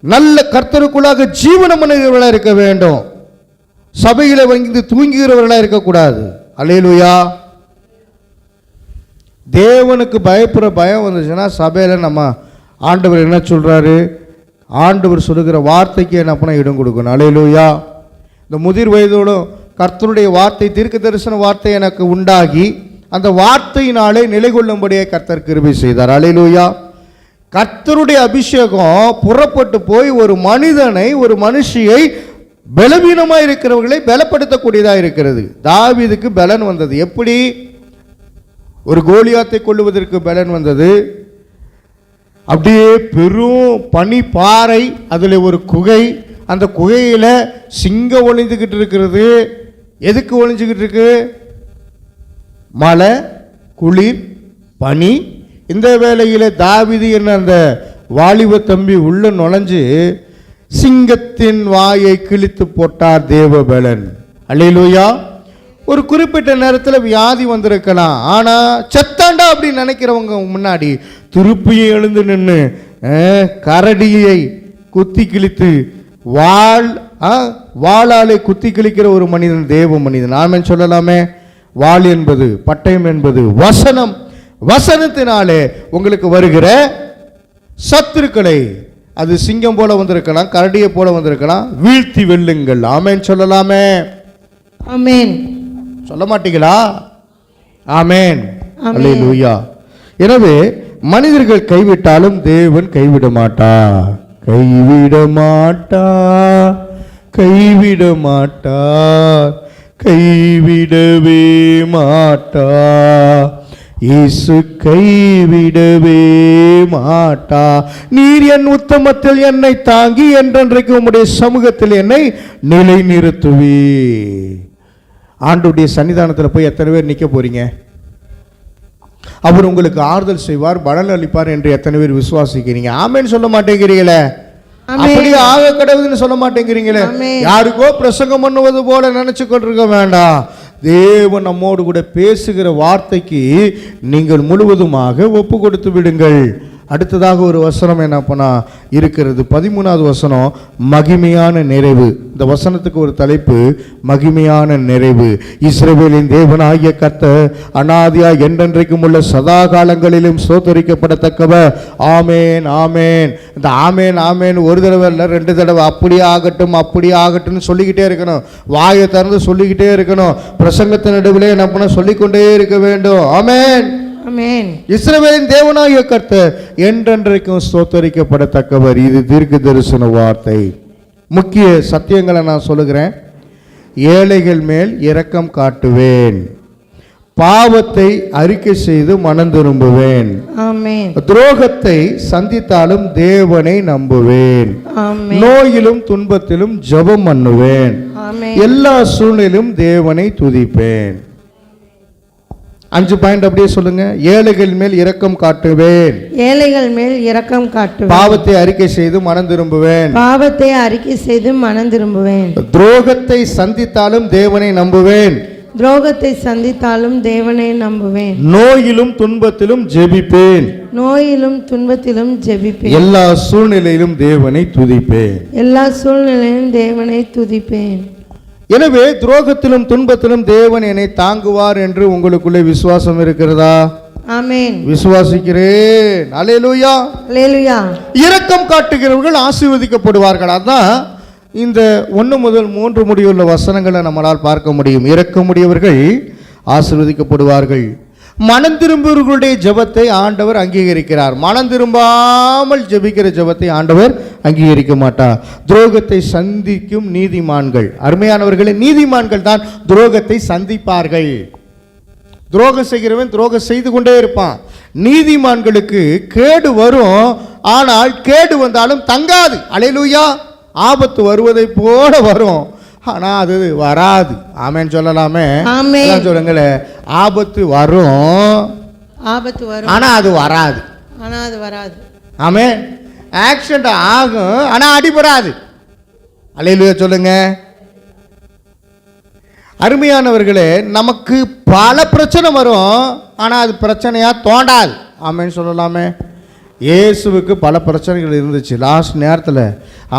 நல்ல கர்த்தருக்குள்ளாக ஜீவன மனிதர்களாக இருக்க வேண்டும். சபையில வந்து தூங்குகிறவர்களாக இருக்கக்கூடாது. அல்லேலூயா. தேவனுக்கு பயப்படுற பயம் வந்துச்சுன்னா சபையில் நம்ம ஆண்டவர் என்ன சொல்றாரு, ஆண்டவர் சொல்லுகிற வார்த்தைக்கு என்ன பண்ண இடம் கொடுக்கணும். அல்லேலூயா. இந்த முதிர் வயதோடும் கர்த்தருடைய வார்த்தை, தீர்க்க தரிசன வார்த்தை எனக்கு உண்டாகி அந்த வார்த்தையினாலே நிலை கொள்ளும்படியே கர்த்தர் கிருபை செய்தார். அல்லேலூயா. கர்த்தருடைய அபிஷேகம் புறப்பட்டு போய் ஒரு மனிதனை, ஒரு மனுஷியை, பலவீனமாக இருக்கிறவர்களை பலப்படுத்தக்கூடியதாக இருக்கிறது. தாவீதுக்கு பலன் வந்தது. எப்படி? ஒரு கோலியாத்தை கொள்ளுவதற்கு பலன் வந்தது. அப்படியே பெரும் பனி பாறை, அதில் ஒரு குகை, அந்த குகையில் சிங்கம் ஒளிஞ்சுக்கிட்டு இருக்கிறது. எதுக்கு ஒளிஞ்சுக்கிட்டு இருக்கு? மழை, குளிர், பனி. இந்த வேளையில் தாவீது என்ன அந்த வாலிப தம்பி உள்ள நுழைஞ்சு சிங்கத்தின் வாயை கிழித்து போட்டார் தேவபலன். அல்லேலூயா. ஒரு குறிப்பிட்ட நேரத்தில் வியாதி வந்திருக்கலாம், ஆனால் செத்தாண்டா அப்படின்னு நினைக்கிறவங்க முன்னாடி திருப்பியை எழுந்து நின்று கரடியை குத்தி கிழித்து வாளாலை குத்தி கிழிக்கிற ஒரு மனிதன் தேவ மனிதன். ஆமென் சொல்லலாமே. வாள் என்பது, பட்டயம் என்பது வசனம். வசனத்தினாலே உங்களுக்கு வருகிற சத்துருக்களை, அது சிங்கம் போல வந்திருக்கலாம், கரடியை போல வந்திருக்கலாம், வீழ்த்தி வெல்லுங்கள். ஆமென் சொல்லலாமே. ஆமென். சொல்ல மாட்டீங்களா? ஆமென். ஆமென். அல்லேலூயா. எனவே மனிதர்கள் கைவிட்டாலும் தேவன் கைவிட மாட்டார். கைவிட மாட்டார், கைவிட மாட்டார், கைவிடவே மாட்டார். இயேசு கைவிடவே மாட்டா. நீர் என் உத்தமத்தில் என்னை தாங்கி என்றென்றைக்கு உம்முடைய சமூகத்தில் என்னை நிலைநிறுத்துவே. ஆண்டுடைய சன்னிதானத்தில் போய் எத்தனை பேர் நிற்க போறீங்க? அவர் உங்களுக்கு ஆறுதல் செய்வார், பலன் அளிப்பார் என்று எத்தனை பேர் விசுவாசிக்கிறீங்க? ஆமென் சொல்ல மாட்டேங்கிறீங்களே. ஆமென். அப்படியே ஆக கடவுள்னு சொல்ல மாட்டேங்கிறீங்களே. ஆமென். யாருக்கோ பிரசங்கம் பண்ணுவது போல நினைச்சு கொண்டிருக்க வேண்டாம். தேவன் நம்மோடு கூட பேசுகிற வார்த்தைக்கு நீங்கள் முழுவதுமாக ஒப்பு கொடுத்து விடுங்கள். அடுத்ததாக ஒரு வசனம் என்ன பண்ணா இருக்கிறது, 13வது வசனம், மகிமையான நிறைவு. இந்த வசனத்துக்கு ஒரு தலைப்பு, மகிமையான நிறைவு. இஸ்ரவேலின் தேவனாகிய கர்த்தர் அநாதியா என்றென்றைக்கும் உள்ள சதா காலங்களிலும் ஸ்தோத்தரிக்கப்படத்தக்கவர். ஆமேன் ஆமேன். இந்த ஆமேன் ஆமேன் ஒரு தடவை இல்லை, 2 தடவை அப்படியே ஆகட்டும் அப்படியே ஆகட்டும்னு சொல்லிக்கிட்டே இருக்கணும். வாயை திறந்து சொல்லிக்கிட்டே இருக்கணும். பிரசங்கத்தின் நடுவிலே என்ன பண்ண சொல்லிக்கொண்டே இருக்க வேண்டும். ஆமேன் ஆமென். இஸ்ரவேலின் தேவனாகிய கர்த்தர் என்றென்றைக்கும் ஸ்தோத்தரிக்கப்படத்தக்கவர். இது தீர்க்க தரிசன வார்த்தை. முக்கிய சத்தியங்களை நான் சொல்லுகிறேன். ஏழைகள் மேல் இரக்கம் காட்டுவேன், பாவத்தை அறிக்கை செய்து மனம் திரும்புவேன், ஆமென். துரோகத்தை சந்தித்தாலும் தேவனை நம்புவேன், ஆமென். நோயிலும் துன்பத்திலும் ஜெபம் பண்ணுவேன், ஆமென். எல்லா சூழ்நிலையிலும் தேவனை துதிப்பேன். 5 பாயிண்ட் அப்படியே சொல்லுங்க. ஏழைகள் மேல் இரக்கம் காட்டுவேன், ஏழைகள் மேல் இரக்கம் காட்டுவேன், பாவத்தை அறிக்கை செய்து மனம் திரும்புவேன், பாவத்தை அறிக்கை செய்து மனம் திரும்புவேன், துரோகத்தை சந்தித்தாலும் தேவனை நம்புவேன், துரோகத்தை சந்தித்தாலும் தேவனை நம்புவேன், நோயிலும் துன்பத்திலும் ஜெபிப்பேன், நோயிலும் துன்பத்திலும் ஜெபிப்பேன், எல்லா சூழ்நிலையிலும் தேவனை துதிப்பேன். எல்லா சூழ்நிலையிலும் தேவனை துதிப்பேன். எனவே துரோகத்திலும் துன்பத்திலும் தேவன் என்னை தாங்குவார் என்று உங்களுக்குள்ளே விசுவாசம் இருக்கிறதா? ஆமென். விசுவாசிக்கிறேன். அல்லேலூயா. அல்லேலூயா. இரக்கம் காட்டுகிறவர்கள் ஆசீர்வதிக்கப்படுவார்கள். அதான் இந்த 1 முதல் 3 முடியுள்ள வசனங்களை நம்மளால் பார்க்க முடியும். இரக்கமுடையவர்கள் ஆசீர்வதிக்கப்படுவார்கள். மனம் திரும்புவர்களுடைய ஜெபத்தை ஆண்டவர் அங்கீகரிக்கிறார். மனம் திரும்பாமல் ஜெபிக்கிற ஜெபத்தை ஆண்டவர் அங்கீகரிக்க மாட்டார். துரோகத்தை சந்திக்கும் நீதிமான்கள், அருமையானவர்களே, நீதிமான்கள் தான் துரோகத்தை சந்திப்பார்கள். துரோகம் செய்கிறவன் துரோகம் செய்து கொண்டே இருப்பான். நீதிமான்களுக்கு கேடு வரும், ஆனால் கேடு வந்தாலும் தங்காது. அல்லேலூயா. ஆபத்து வருவதை போல வரும், ஆனா அது வராது. ஆமென் சொல்லலாமே. ஆமென். சொல்லுங்களே. ஆபத்து வரும், ஆபத்து வரும், ஆனா அது வராது. ஆனா அது வராது. ஆமென். ஆக்சிடென்ட் ஆகும், ஆனா அடிபடாது. அல்லேலூயா சொல்லுங்க. அருமையானவர்களே, நமக்கு பல பிரச்சனை வரும், ஆனா அது பிரச்சனையா தோண்டாது. ஆமென் சொல்லலாமே. இயேசுவுக்கு பல பிரச்சனைகள் இருந்துச்சு லாஸ்ட் நேரத்தில்,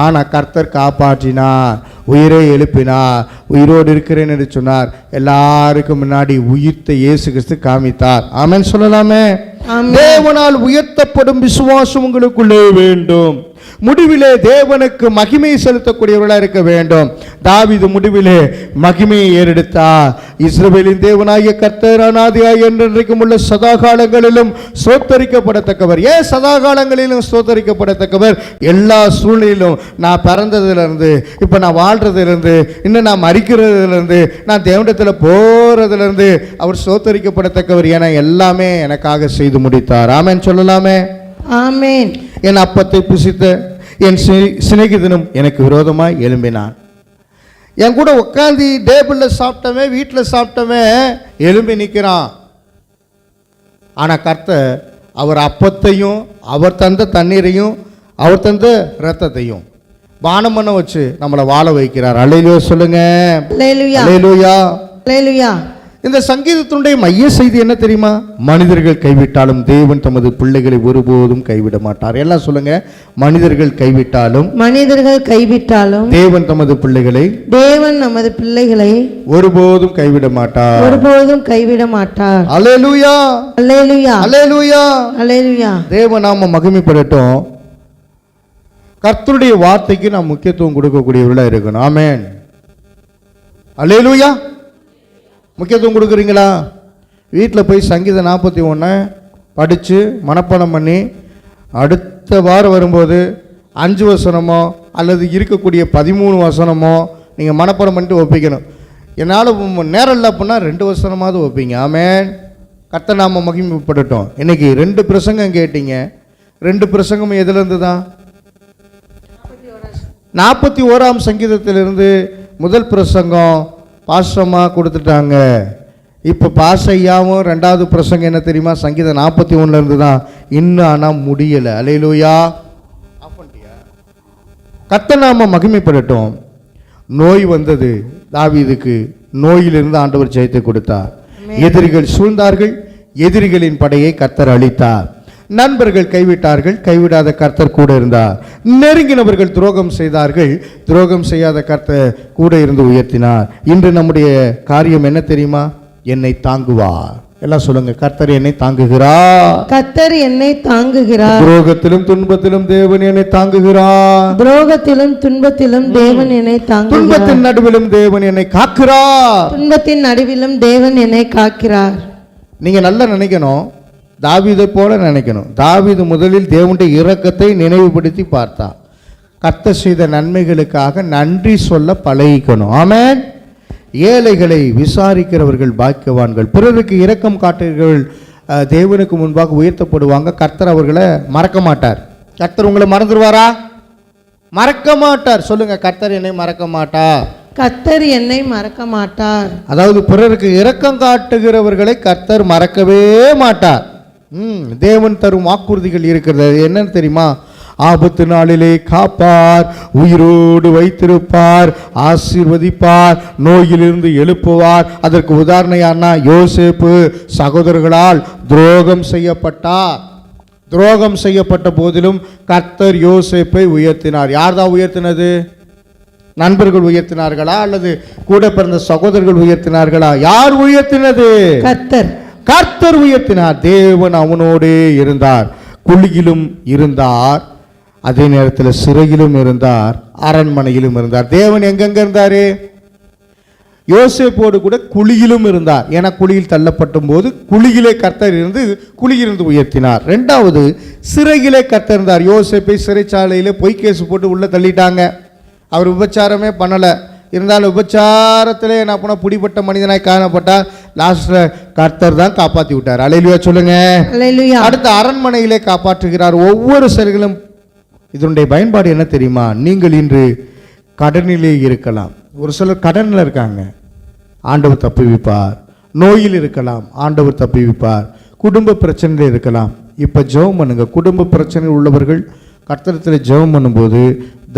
ஆனால் கர்த்தர் காப்பாற்றினார், உயிரை எழுப்பினார், உயிரோடு இருக்கிறேன் என்று சொன்னார். எல்லாருக்கும் முன்னாடி உயிர்த்த இயேசு கிறிஸ்து காமித்தார். ஆமென் சொல்லலாமே. தேவனால் உயர்த்தப்படும் விசுவாசம் உங்களுக்குள்ளே வேண்டும். முடிவிலே தேவனுக்கு மகிமை செலுத்தக்கூடியவர்களாக இருக்க வேண்டும். தாவீது முடிவிலே மகிமையை ஏறெடுத்தார். இஸ்ரவேலின் தேவனாகிய கர்த்தர் அநாதியாய் என்றென்றைக்கும் உள்ள சதா காலங்களிலும் ஸ்தோத்தரிக்கப்படத்தக்கவர். ஏன் சதா காலங்களிலும் ஸ்தோத்தரிக்கப்படத்தக்கவர்? எல்லா சூழ்நிலையிலும், நான் பிறந்ததிலிருந்து, இப்போ நான் வாழ்றதிலிருந்து, இன்னும் நான் மரிக்கிறதிலிருந்து, நான் தேவனிடத்தில் போறதிலிருந்து அவர் ஸ்தோத்தரிக்கப்படத்தக்கவர். என எல்லாமே எனக்காக செய்து முடித்தார். ஆமென் சொல்லலாமே. ஆமென். என் அப்பத்தை புசித்த என் சிநேகிதனும் எனக்கு விரோதமாய் எழும்பினான். என் கூட உட்காந்து டேபிளில் சாப்பிட்டவன், வீட்டில் சாப்பிட்டவன் எழும்பி நிற்கிறான். ஆனால் கர்த்தர் அவர் அப்பத்தையும் அவர் தந்த தண்ணீரையும் அவர் தந்த இரத்தத்தையும் பானம் பண்ண வச்சு நம்மளை வாழ வைக்கிறார். அல்லேலூயா சொல்லுங்க. அல்லேலூயா. அல்லேலூயா. அல்லேலூயா. இந்த சங்கீதத்தினுடைய மைய செய்தி என்ன தெரியுமா? மனிதர்கள் கைவிட்டாலும் தேவன் தமது பிள்ளைகளை ஒருபோதும் கைவிட மாட்டார். எல்லாம் சொல்லுங்க. மனிதர்கள் கைவிட்டாலும், மனிதர்கள் கைவிட்டாலும் தேவன் தமது பிள்ளைகளை, தேவன் நமது பிள்ளைகளை ஒருபோதும் கைவிட மாட்டார். ஒருபோதும் கைவிட மாட்டார். அல்லேலூயா. அல்லேலூயா. அல்லேலூயா. அல்லேலூயா. தேவநாம மகிமைப்படட்டும். கர்த்தருடைய வார்த்தைக்கு நாம் முக்கியத்துவம் கொடுக்கக்கூடியவர்களா இருக்கணும். ஆமென். அல்லேலூயா. முக்கியத்துவம் கொடுக்குறீங்களா? வீட்டில் போய் சங்கீதம் 41 படித்து மனப்பாடம் பண்ணி அடுத்த வாரம் வரும்போது 5 வசனமோ அல்லது இருக்கக்கூடிய 13 வசனமோ நீங்கள் மனப்பாடம் பண்ணிட்டு ஒப்பிக்கணும். என்னால் நேரம் இல்லை அப்படின்னா 2 வசனமாவது ஒப்பிங்க. ஆமென். கர்த்தர் நாம மகிமைப்படட்டும். இன்னைக்கு 2 பிரசங்கம் கேட்டீங்க. 2 பிரசங்கம் எதுலேருந்து தான்? 41ஆம் சங்கீதத்திலிருந்து முதல் பிரசங்கம் பாசமாக கொடுத்துட்டாங்க. இப்போ பாசையாவும் 2வது பிரசங்கம் என்ன தெரியுமா? சங்கீதம் 41 தான். இன்னும் ஆனால் முடியலை. அல்லேலூயா. கர்த்தர் நாம மகிமைப்படட்டும். நோய் வந்தது தாவீதுக்கு. நோயிலிருந்து ஆண்டவர் ஜெயத்தை கொடுத்தார். எதிரிகள் சூழ்ந்தார்கள். எதிரிகளின் படையை கர்த்தர் அழித்தார். நண்பர்கள் கைவிட்டார்கள். கைவிடாத கர்த்தர் கூட இருந்தார். நெருங்கினவர்கள் துரோகம் செய்தார்கள். துரோகம் செய்யாத கர்த்தர் கூட இருந்து உயர்த்தினார். இன்று நம்முடைய காரியம் என்ன தெரியுமா? என்னை தாங்குவார். எல்லாம் சொல்லுங்க, கர்த்தர் என்னை தாங்குகிறார். கர்த்தர் என்னை தாங்குகிறார். துரோகத்திலும் துன்பத்திலும் தேவன் என்னை தாங்குகிறார். துரோகத்திலும் துன்பத்திலும் தேவன் என்னை தாங்குகிறார். துன்பத்தின் நடுவிலும் தேவன் என்னை காக்கிறார். துன்பத்தின் நடுவிலும் தேவன் என்னை காக்கிறார். நீங்க நல்லா நினைக்கணும், தாவீதை போல நினைக்கணும். தாவீது முதலில் தேவனுடைய இரக்கத்தை நினைவுபடுத்தி பார்த்தார். கர்த்தர் செய்த நன்மைகளுக்காக நன்றி சொல்ல பழகிக்கணும். ஆமென். ஏழைகளை விசாரிக்கிறவர்கள் பாக்கியவான்கள். பிறருக்கு இரக்கம் காட்டுகிறவர்கள் தேவனுக்கு முன்பாக உயர்த்தப்படுவாங்க. கர்த்தர் அவர்களை மறக்க மாட்டார். கர்த்தர் உங்களை மறந்துடுவாரா? மறக்க மாட்டார். சொல்லுங்க, கர்த்தர் என்னை மறக்க மாட்டார். கர்த்தர் என்னை மறக்க மாட்டார். அதாவது பிறருக்கு இரக்கம் காட்டுகிறவர்களை கர்த்தர் மறக்கவே மாட்டார். தேவன் தரும் வாக்குறுதிகள் இருக்கிறது. என்னன்னு தெரியுமா? ஆபத்து நாளிலே காப்பார், உயிரோடு வைத்திருப்பார், ஆசீர்வதிப்பார், நோயிலிருந்து எழுப்புவார். அதற்கு உதாரணம் யாருன்னா, யோசேப்பு சகோதரர்களால் துரோகம் செய்யப்பட்டார். துரோகம் செய்யப்பட்ட போதிலும் கர்த்தர் யோசேப்பை உயர்த்தினார். யார் தான் உயர்த்தினது? நண்பர்கள் உயர்த்தினார்களா அல்லது கூட பிறந்த சகோதரர்கள் உயர்த்தினார்களா? யார் உயர்த்தினது? கர்த்தர். கர்த்தர் உயர்த்தினார். தேவன் அவனோடே இருந்தார். குழியிலும் இருந்தார், அதே நேரத்தில் சிறையிலும் இருந்தார், அரண்மனையிலும் இருந்தார். தேவன் எங்கெங்க இருந்தாரு? யோசேப்போடு கூட குழியிலும் இருந்தார். ஏன்னா குழியில் தள்ளப்படும் போது குழியிலே கர்த்தர் இருந்து குழியிலிருந்து உயர்த்தினார். 2வது, சிறையிலே கர்த்தர் இருந்தார். யோசேப்பை சிறைச்சாலையிலே பொய்கேசு போட்டு உள்ள தள்ளிட்டாங்க. அவர் விபச்சாரமே பண்ணலை. இருந்தாலும் விபச்சாரத்திலே என்ன பண்ண பிடிப்பட்ட மனிதனாய் காணப்பட்டார். லாஸ்ட்ல கர்த்தர் தான் காப்பாற்றி விட்டார். அல்லேலூயா சொல்லுங்க. அடுத்த அரண்மனையிலே காப்பாற்றுகிறார். ஒவ்வொரு செயல்களும் இதனுடைய பயன்பாடு என்ன தெரியுமா? நீங்கள் இன்று கடனிலே இருக்கலாம். ஒரு சிலர் கடனில் இருக்காங்க, ஆண்டவர் தப்புவிப்பார். நோயில் இருக்கலாம், ஆண்டவர் தப்புவிப்பார். குடும்ப பிரச்சனையில் இருக்கலாம். இப்போ ஜெபம் பண்ணுங்க. குடும்ப பிரச்சனை உள்ளவர்கள் கர்த்தரத்தில் ஜெபம் பண்ணும்போது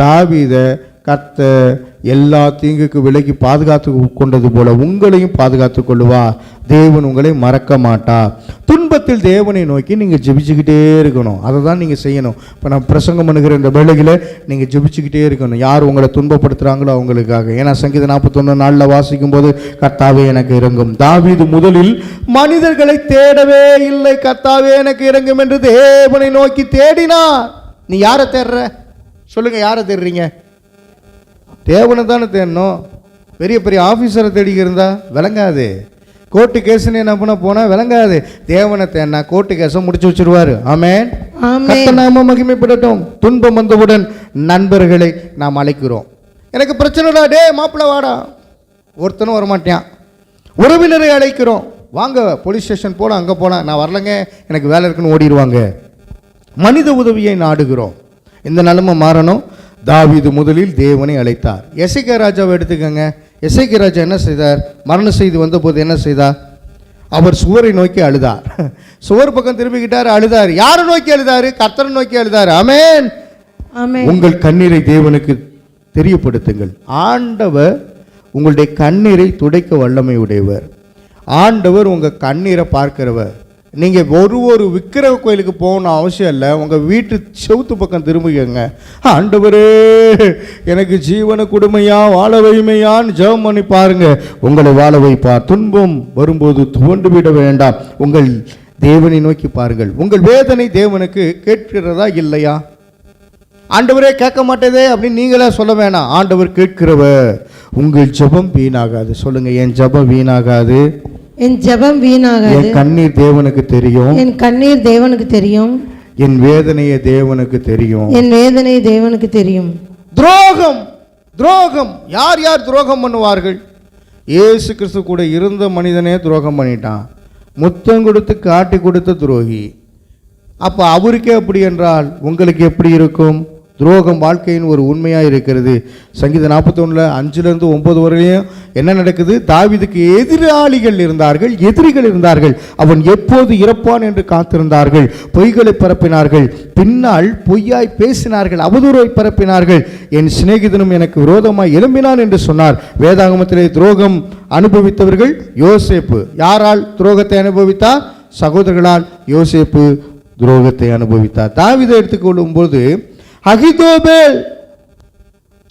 தாவீதை கர்த்தர் எல்லா தீங்குக்கு விலக்கி பாதுகாத்து கொண்டது போல உங்களையும் பாதுகாத்து கொள்ளுவார். தேவன் உங்களை மறக்க மாட்டார். துன்பத்தில் தேவனை நோக்கி நீங்கள் ஜெபிச்சுக்கிட்டே இருக்கணும். அதை தான் நீங்கள் செய்யணும். இப்போ நான் பிரசங்கம் பண்ணுகிற இந்த வேளையில் நீங்கள் ஜெபிச்சுக்கிட்டே இருக்கணும். யார் உங்களை துன்பப்படுத்துகிறாங்களோ அவங்களுக்காக. ஏன்னா சங்கீதம் 41 வாசிக்கும் போது கர்த்தாவே எனக்கு இறங்கும். தாவீது முதலில் மனிதர்களை தேடவே இல்லை. கர்த்தாவே எனக்கு இறங்கும் என்று தேவனை நோக்கி தேடினார். நீ யாரை தேடுற? சொல்லுங்க, யாரை தேடுறீங்க? தேவனை தானே தேடணும். பெரிய பெரிய ஆஃபீஸரை தேடி இருந்தா விளங்காது. கோர்ட்டு கேஸ்ன்னு என்ன பண்ண போனால் விளங்காது. தேவனை தேடினா கோர்ட்டு கேஸை முடிச்சு வச்சிருவாரு. ஆமென். கர்த்தர் நாம மகிமைப்படட்டும். துன்பம் வந்தவுடன் நண்பர்களை நாம் அழைக்கிறோம். எனக்கு பிரச்சனைடா, டே மாப்பிள்ள வாடா. ஒருத்தனும் வரமாட்டான். உறவினரை அழைக்கிறோம், வாங்க போலீஸ் ஸ்டேஷன் போனால் அங்கே போனால் நான் வரலங்க எனக்கு வேலை இருக்குன்னு ஓடிடுவாங்க. மனித உதவியை நாடுகிறோம். இந்த நிலைமை மாறணும். தாவீது முதலில் தேவனை அழைத்தார். எசேக்கியா ராஜாவை எடுத்துக்கங்க. எசேக்கியா ராஜா என்ன செய்தார்? மரண செய்தி வந்தபோது என்ன செய்தார்? அவர் சுவரை நோக்கி அழுதார். சுவர் பக்கம் திரும்பிக்கிட்டார், அழுதார். யாரை நோக்கி அழுதாரு? கர்த்தரை நோக்கி அழுதார். ஆமென். உங்கள் கண்ணீரை தேவனுக்கு தெரியப்படுத்துங்கள். ஆண்டவர் உங்களுடைய கண்ணீரை துடைக்க வல்லமை உடையவர். ஆண்டவர் உங்கள் கண்ணீரை பார்க்கிறவர். நீங்கள் ஒரு விக்கிரக கோயிலுக்கு போகணும் அவசியம் இல்லை. உங்கள் வீட்டு செவுத்து பக்கம் திரும்புங்க. ஆண்டவரே எனக்கு ஜீவன கொடுமையா வாழ வைமையான்னு ஜெபம் பண்ணி பாருங்க. உங்களை வாழ வைப்பார். துன்பம் வரும்போது துவண்டு விட வேண்டாம். உங்கள் தேவனை நோக்கி பாருங்கள். உங்கள் வேதனை தேவனுக்கு கேட்கிறதா இல்லையா? ஆண்டவரே கேட்க மாட்டேதே அப்படின்னு நீங்களே சொல்ல வேணாம். ஆண்டவர் கேட்கிறவர். உங்கள் ஜெபம் வீணாகாது. சொல்லுங்க, என் ஜெபம் வீணாகாது. என் ஜெபம் வீணாகாது. என் கண்ணீர் தேவனுக்கு தெரியும். என் கண்ணீர் தேவனுக்கு தெரியும். என் வேதனையை தேவனுக்கு தெரியும். என் வேதனை தேவனுக்கு தெரியும். துரோகம், துரோகம். யார் யார் துரோகம் பண்ணுவார்கள்? இயேசு கிறிஸ்து கூட இருந்த மனிதனே துரோகம் பண்ணிட்டான். முத்தம் கொடுத்து காட்டி கொடுத்த துரோகி. அப்போ அவருக்கே அப்படி என்றால் உங்களுக்கு எப்படி இருக்கும்? துரோகம் வாழ்க்கையின் ஒரு உண்மையாக இருக்கிறது. சங்கீதம் 41 5-9 வரையும் என்ன நடக்குது? தாவீதுக்கு எதிராளிகள் இருந்தார்கள், எதிரிகள் இருந்தார்கள். அவன் எப்போது இறப்பான் என்று காத்திருந்தார்கள். பொய்களை பரப்பினார்கள், பின்னால் பொய்யாய் பேசினார்கள், அவதூறை பரப்பினார்கள். என் சிநேகிதனும் எனக்கு விரோதமாய் எழும்பினான் என்று சொன்னார். வேதாகமத்திலே துரோகம் அனுபவித்தவர்கள் யோசேப்பு. யாரால் துரோகத்தை அனுபவித்தார்? சகோதரர்களால் யோசேப்பு துரோகத்தை அனுபவித்தார். தாவீதை எடுத்துக்கொள்ளும் போது அகிதோபேல்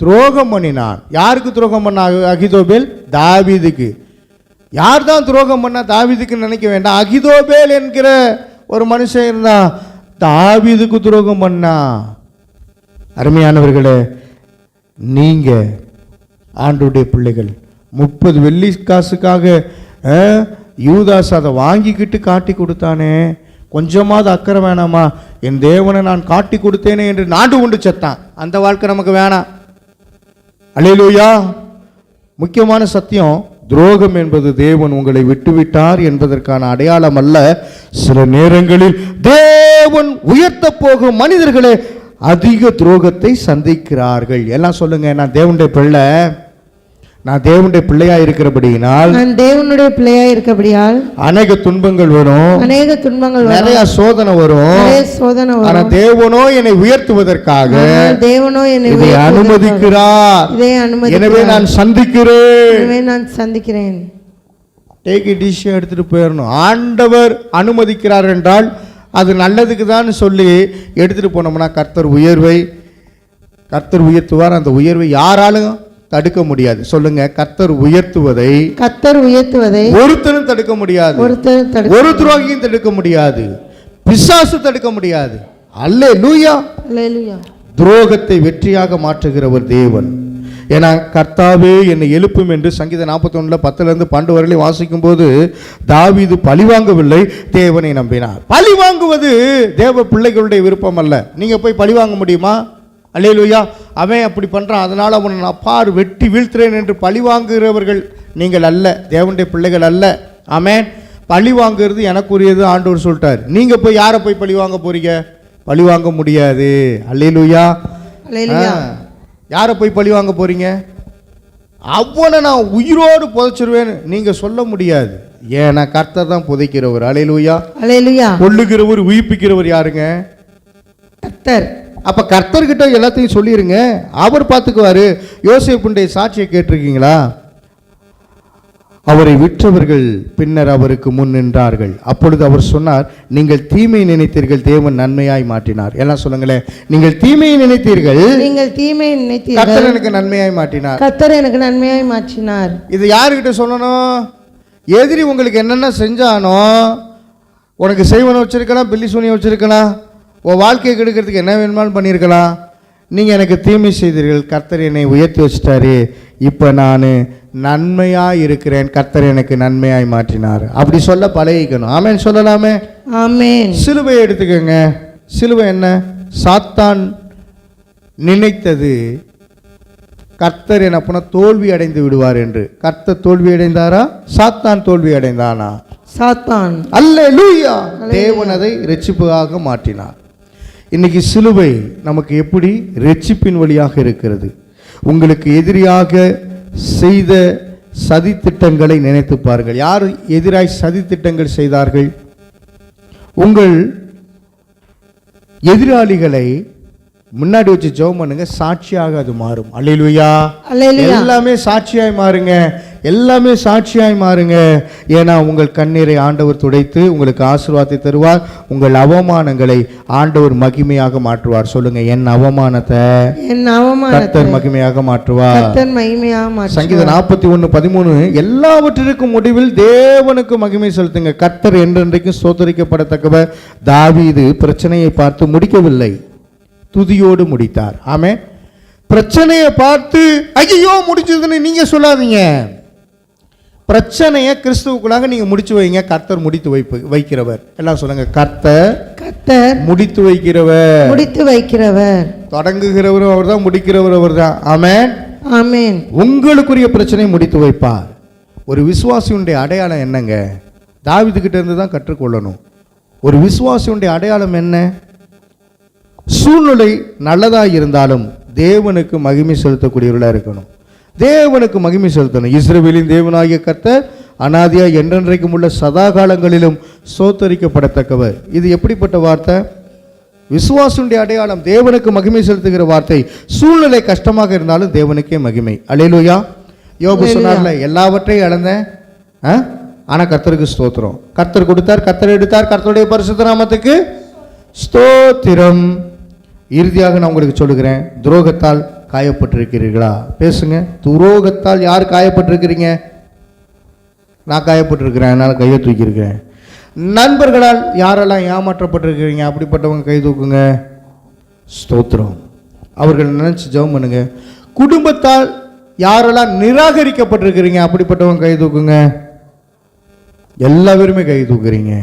துரோகம் பண்ணினான். யாருக்கு துரோகம் பண்ண? அகிதோபேல் தாவீதுக்கு. யார் தான் துரோகம் பண்ணா? தாவீதுக்கு நினைக்க வேண்டாம். அகிதோபேல் என்கிற ஒரு மனுஷன் இருந்தா தாவீதுக்கு துரோகம் பண்ணா. அருமையானவர்களே, நீங்க ஆண்டவருடைய பிள்ளைகள். 30 வெள்ளி காசுக்காக யூதாஸ் அதை வாங்கிக்கிட்டு காட்டி கொடுத்தானே, கொஞ்சமாவது அக்கறை வேணாமா? என் தேவனை நான் காட்டி கொடுத்தேனே என்று நாடு கொண்டு செத்தான். அந்த வாழ்க்கை நமக்கு வேணாம். அல்லேலூயா. முக்கியமான சத்தியம், துரோகம் என்பது தேவன் உங்களை விட்டுவிட்டார் என்பதற்கான அடையாளம் அல்ல. சில நேரங்களில் தேவன் உயர்த்த போகும் மனிதர்களே அதிக துரோகத்தை சந்திக்கிறார்கள். எல்லாம் சொல்லுங்க, நான் தேவனுடைய பிள்ளை, நான் தேவனுடைய பிள்ளையா இருக்கிறபடியினால், நான் தேவனுடைய பிள்ளையா இருக்கிறபடியால் அநேக துன்பங்கள் வரும், அநேக துன்பங்கள் வரும், நிறைய சோதனை வரும். நிறைய சோதனை வரும். ஆனா தேவனோ என்னை உயர்த்துவதற்காக தேவனோ என்னை இதை அனுமதிக்கிறார். இதை அனுமதி. எனவே நான் சந்திக்கிறேன். எனவே நான் சந்திக்கிறேன். டேக் இட் ஈஸியா எடுத்துட்டு போயிடணும். ஆண்டவர் அனுமதிக்கிறார் என்றால் அது நல்லதுக்கு தான் சொல்லி எடுத்துட்டு போனோம்னா கர்த்தர் உயர்த்துவார். அந்த உயர்வை யாராலும் தடுக்க முடியாது. சொல்லுங்க, கர்த்தர் உயர்த்துவதை ஒருத்தரும் தடுக்க முடியாது. ஒரு துரோகியும் தடுக்க முடியாது. பிசாசு தடுக்க முடியாது. அல்லேலூயா. துரோகத்தை வெற்றியாக மாற்றுகிறவர் தேவன். ஏன்னா கர்த்தாவே என்னை எழுப்பும் என்று சங்கீதம் 41 10-12 வரை வாசிக்கும் போது தாவீது பழிவாங்கவில்லை, தேவனை நம்பினார். பழிவாங்குவது தேவ பிள்ளைகளுடைய விருப்பம் அல்ல. நீங்க போய் பழிவாங்க முடியுமா? அல்லேலூயா. அவன் அப்படி பண்ணுறான், அதனால் அவனை நான் பார் வெட்டி வீழ்த்துறேன் என்று பழி வாங்குகிறவர்கள் நீங்கள் அல்ல, தேவனுடைய பிள்ளைகள் அல்ல. ஆமென். பழி வாங்குறது எனக்குரியது ஆண்டவர் சொல்லிட்டார். நீங்கள் போய் யாரை போய் பழி வாங்க போறீங்க? பழி வாங்க முடியாது. அல்லேலூயா. யாரை போய் பழி வாங்க போறீங்க? அவனை நான் உயிரோடு புதைச்சிருவேன்னு நீங்கள் சொல்ல முடியாது. ஏன்னா கர்த்தர் தான் புதைக்கிறவர். அல்லேலூயா. கொல்லுகிறவர் உயிர்ப்பிக்கிறவர் யாருங்க? கர்த்தர். அப்ப கர்த்தர்கிட்ட எல்லாத்தையும் சொல்லிருங்க, அவர் பார்த்துக்குவாரு. யோசேப்புடைய சாட்சியை கேட்டிருக்கீங்களா? அவரை விற்றவர்கள் பின்னர் அவருக்கு முன் நின்றார்கள். அப்பொழுது அவர் சொன்னார், நீங்கள் தீமை நினைத்தீர்கள், தேவன் நன்மையாய் மாற்றினார். எல்லாம் சொல்லுங்களேன், நீங்கள் தீமையை நினைத்தீர்கள், கர்த்தர் எனக்கு நன்மையாய் மாற்றினார். கர்த்தர் எனக்கு நன்மையாய் மாற்றினார். இது யாருக்கிட்ட சொல்லணும்? எதிரி உங்களுக்கு என்னென்ன செஞ்சானோ, உனக்கு செய்வனை வச்சிருக்கலாம், பில்லி சூனியை வச்சிருக்கலாம், உன் வாழ்க்கையை கெடுக்கிறதுக்கு என்ன வேணுமாலும் பண்ணியிருக்கலாம். நீங்கள் எனக்கு தீமை செய்தீர்கள், கர்த்தர் என்னை உயர்த்தி வச்சிட்டாரு, இப்போ நான் நன்மையாக இருக்கிறேன், கர்த்தர் எனக்கு நன்மையாய் மாற்றினார். அப்படி சொல்ல பழகிக்கணும். ஆமேன் சொல்லலாமே? ஆமேன். சிலுவை எடுத்துக்கோங்க. சிலுவை என்ன? சாத்தான் நினைத்தது கர்த்தர் என்ன பண்ண தோல்வி அடைந்து விடுவார் என்று. கர்த்தர் தோல்வி அடைந்தாரா? சாத்தான் தோல்வி அடைந்தானா? சாத்தான். அல்லேலூயா. தேவன் அதை இரட்சிப்பாக மாற்றினார். இன்னைக்கு சிலுவை நமக்கு எப்படி இரட்சிப்பின் வழியாக இருக்கிறது. உங்களுக்கு எதிரியாக செய்த சதி திட்டங்களை நினைத்து பாருங்கள். யார் எதிராய் சதி திட்டங்கள் செய்தார்கள்? உங்கள் எதிராளிகளை முன்னாடி வச்சு ஜெபம் பண்ணுங்க, சாட்சியாக அது மாறும். அல்லேலூயா. எல்லாமே சாட்சியாய் மாறுங்க, எல்லாமே சாட்சியாய் மாறுங்க. ஏன்னா உங்கள் கண்ணீரை ஆண்டவர் துடைத்து உங்களுக்கு ஆசீர்வாதத்தை தருவார். உங்கள் அவமானங்களை ஆண்டவர் மகிமையாக மாற்றுவார். சொல்லுங்க, என் அவமானத்தை கர்த்தர் மகிமையாக மாற்றுவார். சங்கீதம் 41:13 எல்லாவற்றிற்கும் முடிவில் தேவனுக்கு மகிமை செலுத்துங்க, கர்த்தர் என்றென்றைக்கும் ஸ்தோத்தரிக்கப்படத்தக்கவர். தாவீது பிரச்சனையை பார்த்து முடிக்கவில்லை. துதியோடு முடித்தார். ஆமென். பிரச்சனையை பார்த்து ஐயோ முடிச்சதுன்னு நீங்க சொல்லாதீங்க. பிரச்சனையை கிறிஸ்துவுக்குள்ளாக நீங்க முடிச்சு வைங்க. கர்த்தர் முடித்து வைக்கிறவர். எல்லாம் சொல்லுங்க, கர்த்தர் முடித்து வைக்கிறவர். முடித்து வைக்கிறவர். தொடங்குகிறவரும் அவர்தான், முடிக்கிறவர் அவர்தான். ஆமென், ஆமென். உங்களுக்குரிய பிரச்சனையை முடித்து வைப்பார். ஒரு விசுவாசியுடைய அடையாளம் என்னங்க? தாவீதுகிட்ட இருந்து தான் கற்றுக்கொள்ளணும். ஒரு விசுவாசியுடைய அடையாளம் என்ன? சூழ்நிலை நல்லதா இருந்தாலும் தேவனுக்கு மகிமை செலுத்தக்கூடியவர்களாக இருக்கணும். தேவனுக்கு மகிமை செலுத்தணும். இஸ்ரவேலின் தேவனாகிய கர்த்தர் அனாதியா என்றென்றைக்கும் உள்ள சதா காலங்களிலும் சோத்தரிக்கப்படத்தக்கவர். இது எப்படிப்பட்ட வார்த்தை? விசுவாசுடைய அடையாளம், தேவனுக்கு மகிமை செலுத்துகிற வார்த்தை. சூழ்நிலை கஷ்டமாக இருந்தாலும் தேவனுக்கே மகிமை. அல்லேலூயா. யோபு சொன்னார்ல, எல்லாவற்றையும் இழந்தேன், ஆனா கர்த்தருக்கு ஸ்தோத்திரம். கர்த்தர் கொடுத்தார், கர்த்தர் எடுத்தார், கர்த்தருடைய பரிசுத்த நாமத்துக்கு ஸ்தோத்திரம். இறுதியாக நான் உங்களுக்கு சொல்லுகிறேன், துரோகத்தால் காயப்பட்டிருக்கிறீர்களா? பேசுங்க. துரோகத்தால் யார் காயப்பட்டிருக்கிறீங்க? நான் காயப்பட்டிருக்கிறேன், அதனால கையை தூக்கியிருக்கிறேன். நண்பர்களால் யாரெல்லாம் ஏமாற்றப்பட்டிருக்கிறீங்க? அப்படிப்பட்டவங்க கை தூக்குங்க. ஸ்தோத்திரம். அவர்கள் நினைச்சு ஜெபம் பண்ணுங்க. குடும்பத்தால் யாரெல்லாம் நிராகரிக்கப்பட்டிருக்கிறீங்க? அப்படிப்பட்டவங்க கை தூக்குங்க. எல்லா பேருமே கை தூக்குறீங்க.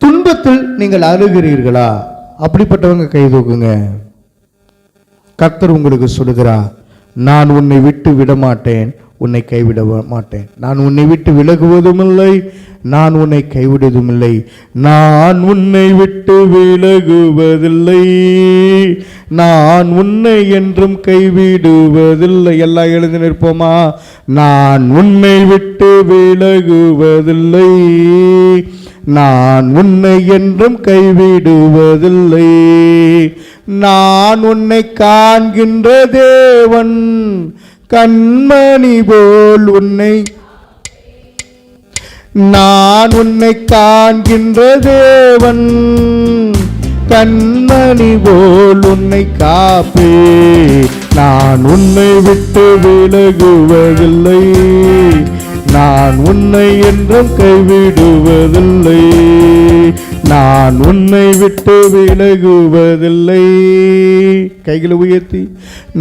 துன்பத்தில் நீங்கள் அழுகிறீர்களா? அப்படிப்பட்டவங்க கை தூக்குங்க. கர்த்தர் உங்களுக்கு சொல்லுகிறார், நான் உன்னை விட்டு விட மாட்டேன், உன்னை கைவிட மாட்டேன். நான் உன்னை விட்டு விலகுவதும் இல்லை, நான் உன்னை கைவிடுவதும் இல்லை. நான் உன்னை விட்டு விலகுவதில்லை, நான் உன்னை என்றும் கைவிடுவதில்லை. எல்லாம் எழுந்து நிற்போமா? நான் உன்னை விட்டு விலகுவதில்லை, நான் உன்னை என்றும் கைவிடுவதில்லை. நான் உன்னை காண்கின்ற தேவன், கண்மணி போல் உன்னை, நான் உன்னை காண்கின்ற தேவன், கண்மணி போல் உன்னை காப்பே. நான் உன்னை விட்டு விலகுவதில்லை, நான் உன்னை என்றும் கைவிடுவதில்லை, நான் உன்னை விட்டு விலகுவதில்லை. கைகளை உயர்த்தி,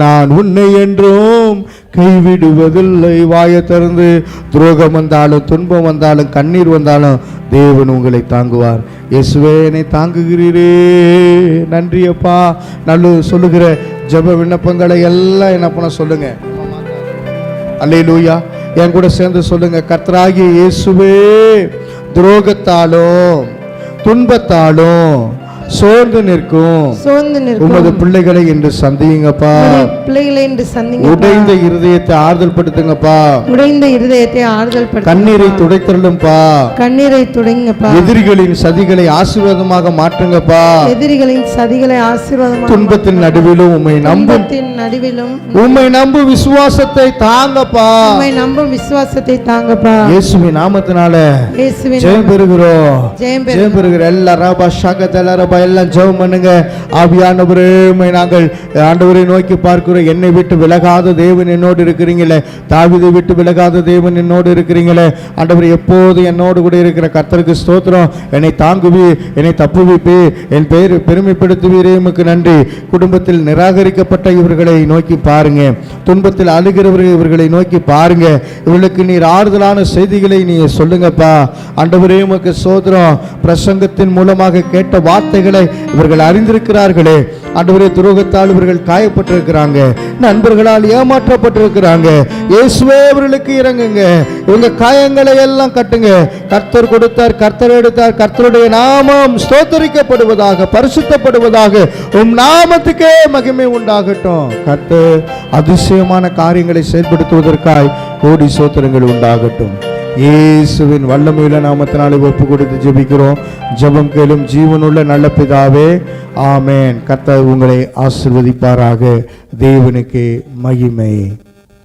நான் உன்னை என்றும் கைவிடுவதில்லை. வாயை திறந்து, துரோகம் வந்தாலும், துன்பம் வந்தாலும், கண்ணீர் வந்தாலும் தேவன் உங்களை தாங்குவார். இயேசுவே என்னை தாங்குகிறீரே, நன்றி அப்பா. நல்ல சொல்லுகிற ஜெப விண்ணப்பங்களை எல்லாம் என்ன பண்ண சொல்லுங்க. அல்லேலூயா. என் கூட சேர்ந்து சொல்லுங்க, கர்த்தராகிய இயேசுவே, துரோகத்தாலும் துன்பத்தாலும் சோர்ந்து நிற்கும் உமது பிள்ளைகளை என்று சந்திங்கப்பா. உடைந்த இருதயத்தை ஆறுதல் படுத்துங்கப்பா. உடைந்த இருதயத்தை ஆறுதல் படுத்துங்க. கண்ணீரை துடைத்தருளும்பா. கண்ணீரை துடைங்கப்பா. எதிரிகளின் சதிகளை ஆசீர்வாதமாக மாற்றுங்கப்பா. எதிரிகளின் சதிகளை ஆசீர்வாதமாக. துன்பத்தின் நடுவிலும் உம்மை நம்பும், நடுவிலும் உம்மை நம்பும் விசுவாசத்தை தாங்கப்பா. உம்மை நம்பும் விசுவாசத்தை தாங்கப்பா. இயேசுவின் நாமத்தினால ஜெயம் பெறுகிறோம். ஜெயம் பெறுகிற எல்லா ரபா ஷகதல ரபா எல்லாம் ஜெபம் பண்ணுங்க. ஆவியானவரே, நாங்கள் ஆண்டவரை நோக்கி பார்க்கிறோம். என்னை விட்டு விலகாத தேவன் என்னோடு இருக்கிறீங்களே, தாவீதை விட்டு விலகாத தேவன் என்னோடு இருக்கிறீங்களே. ஆண்டவர் எப்போது என்னோடு கூட இருக்கிற கர்த்தருக்கு ஸ்தோத்திரம். என்னை தாங்குவி, என்னை தப்புவிப்பி, என் பெயர் பெருமைப்படுத்துவீரே, உமக்கு நன்றி. குடும்பத்தில் நிராகரிக்கப்பட்ட இவர்களை நோக்கி பாருங்க, துன்பத்தில் அழுகிறவர்கள் இவர்களை நோக்கி பாருங்க. இவர்களுக்கு நீர் ஆறுதலான செய்திகளை நீ சொல்லுங்கப்பா. ஆண்டவரே, உமக்கு ஸ்தோத்திரம். பிரசங்கத்தின் மூலமாக கேட்ட வார்த்தைகளை இவர்கள் அறிந்திருக்கிறார்களே. ஆண்டவரே, துரோகத்தால் இவர்கள் காயப்பட்டிருக்கிறாங்க, நண்பர்களால் ஏமாற்றப்பட்டிருக்கிறாங்க. இயேசுவே, இவர்களுக்கு இறங்குங்க. இவங்க காயங்களை எல்லாம் கட்டுங்க. கர்த்தர் கொடுத்தார், கர்த்தர் எடுத்தார். கர்த்தருடைய நாமம் ஸ்தோத்தரிக்கப்படுவதாக, பரிசுத்தப்படுவதாக. உம் நாமத்துக்கே மகிமை உண்டாகட்டும். கர்த்தர் அதிசயமான காரியங்களை செயல்படுத்துவதற்காய் கோடி ஸ்தோத்திரங்கள் உண்டாகட்டும். இயேசுவின் வல்லமையுள்ள நாமத்தினாலே ஒப்பு கொடுத்து ஜெபிக்கிறோம். ஜெபம் கேளும் ஜீவனுள்ள நல்ல பிதாவே, ஆமென். கர்த்தர் உங்களை ஆசீர்வதிப்பாராக. தேவனுக்கே மகிமை.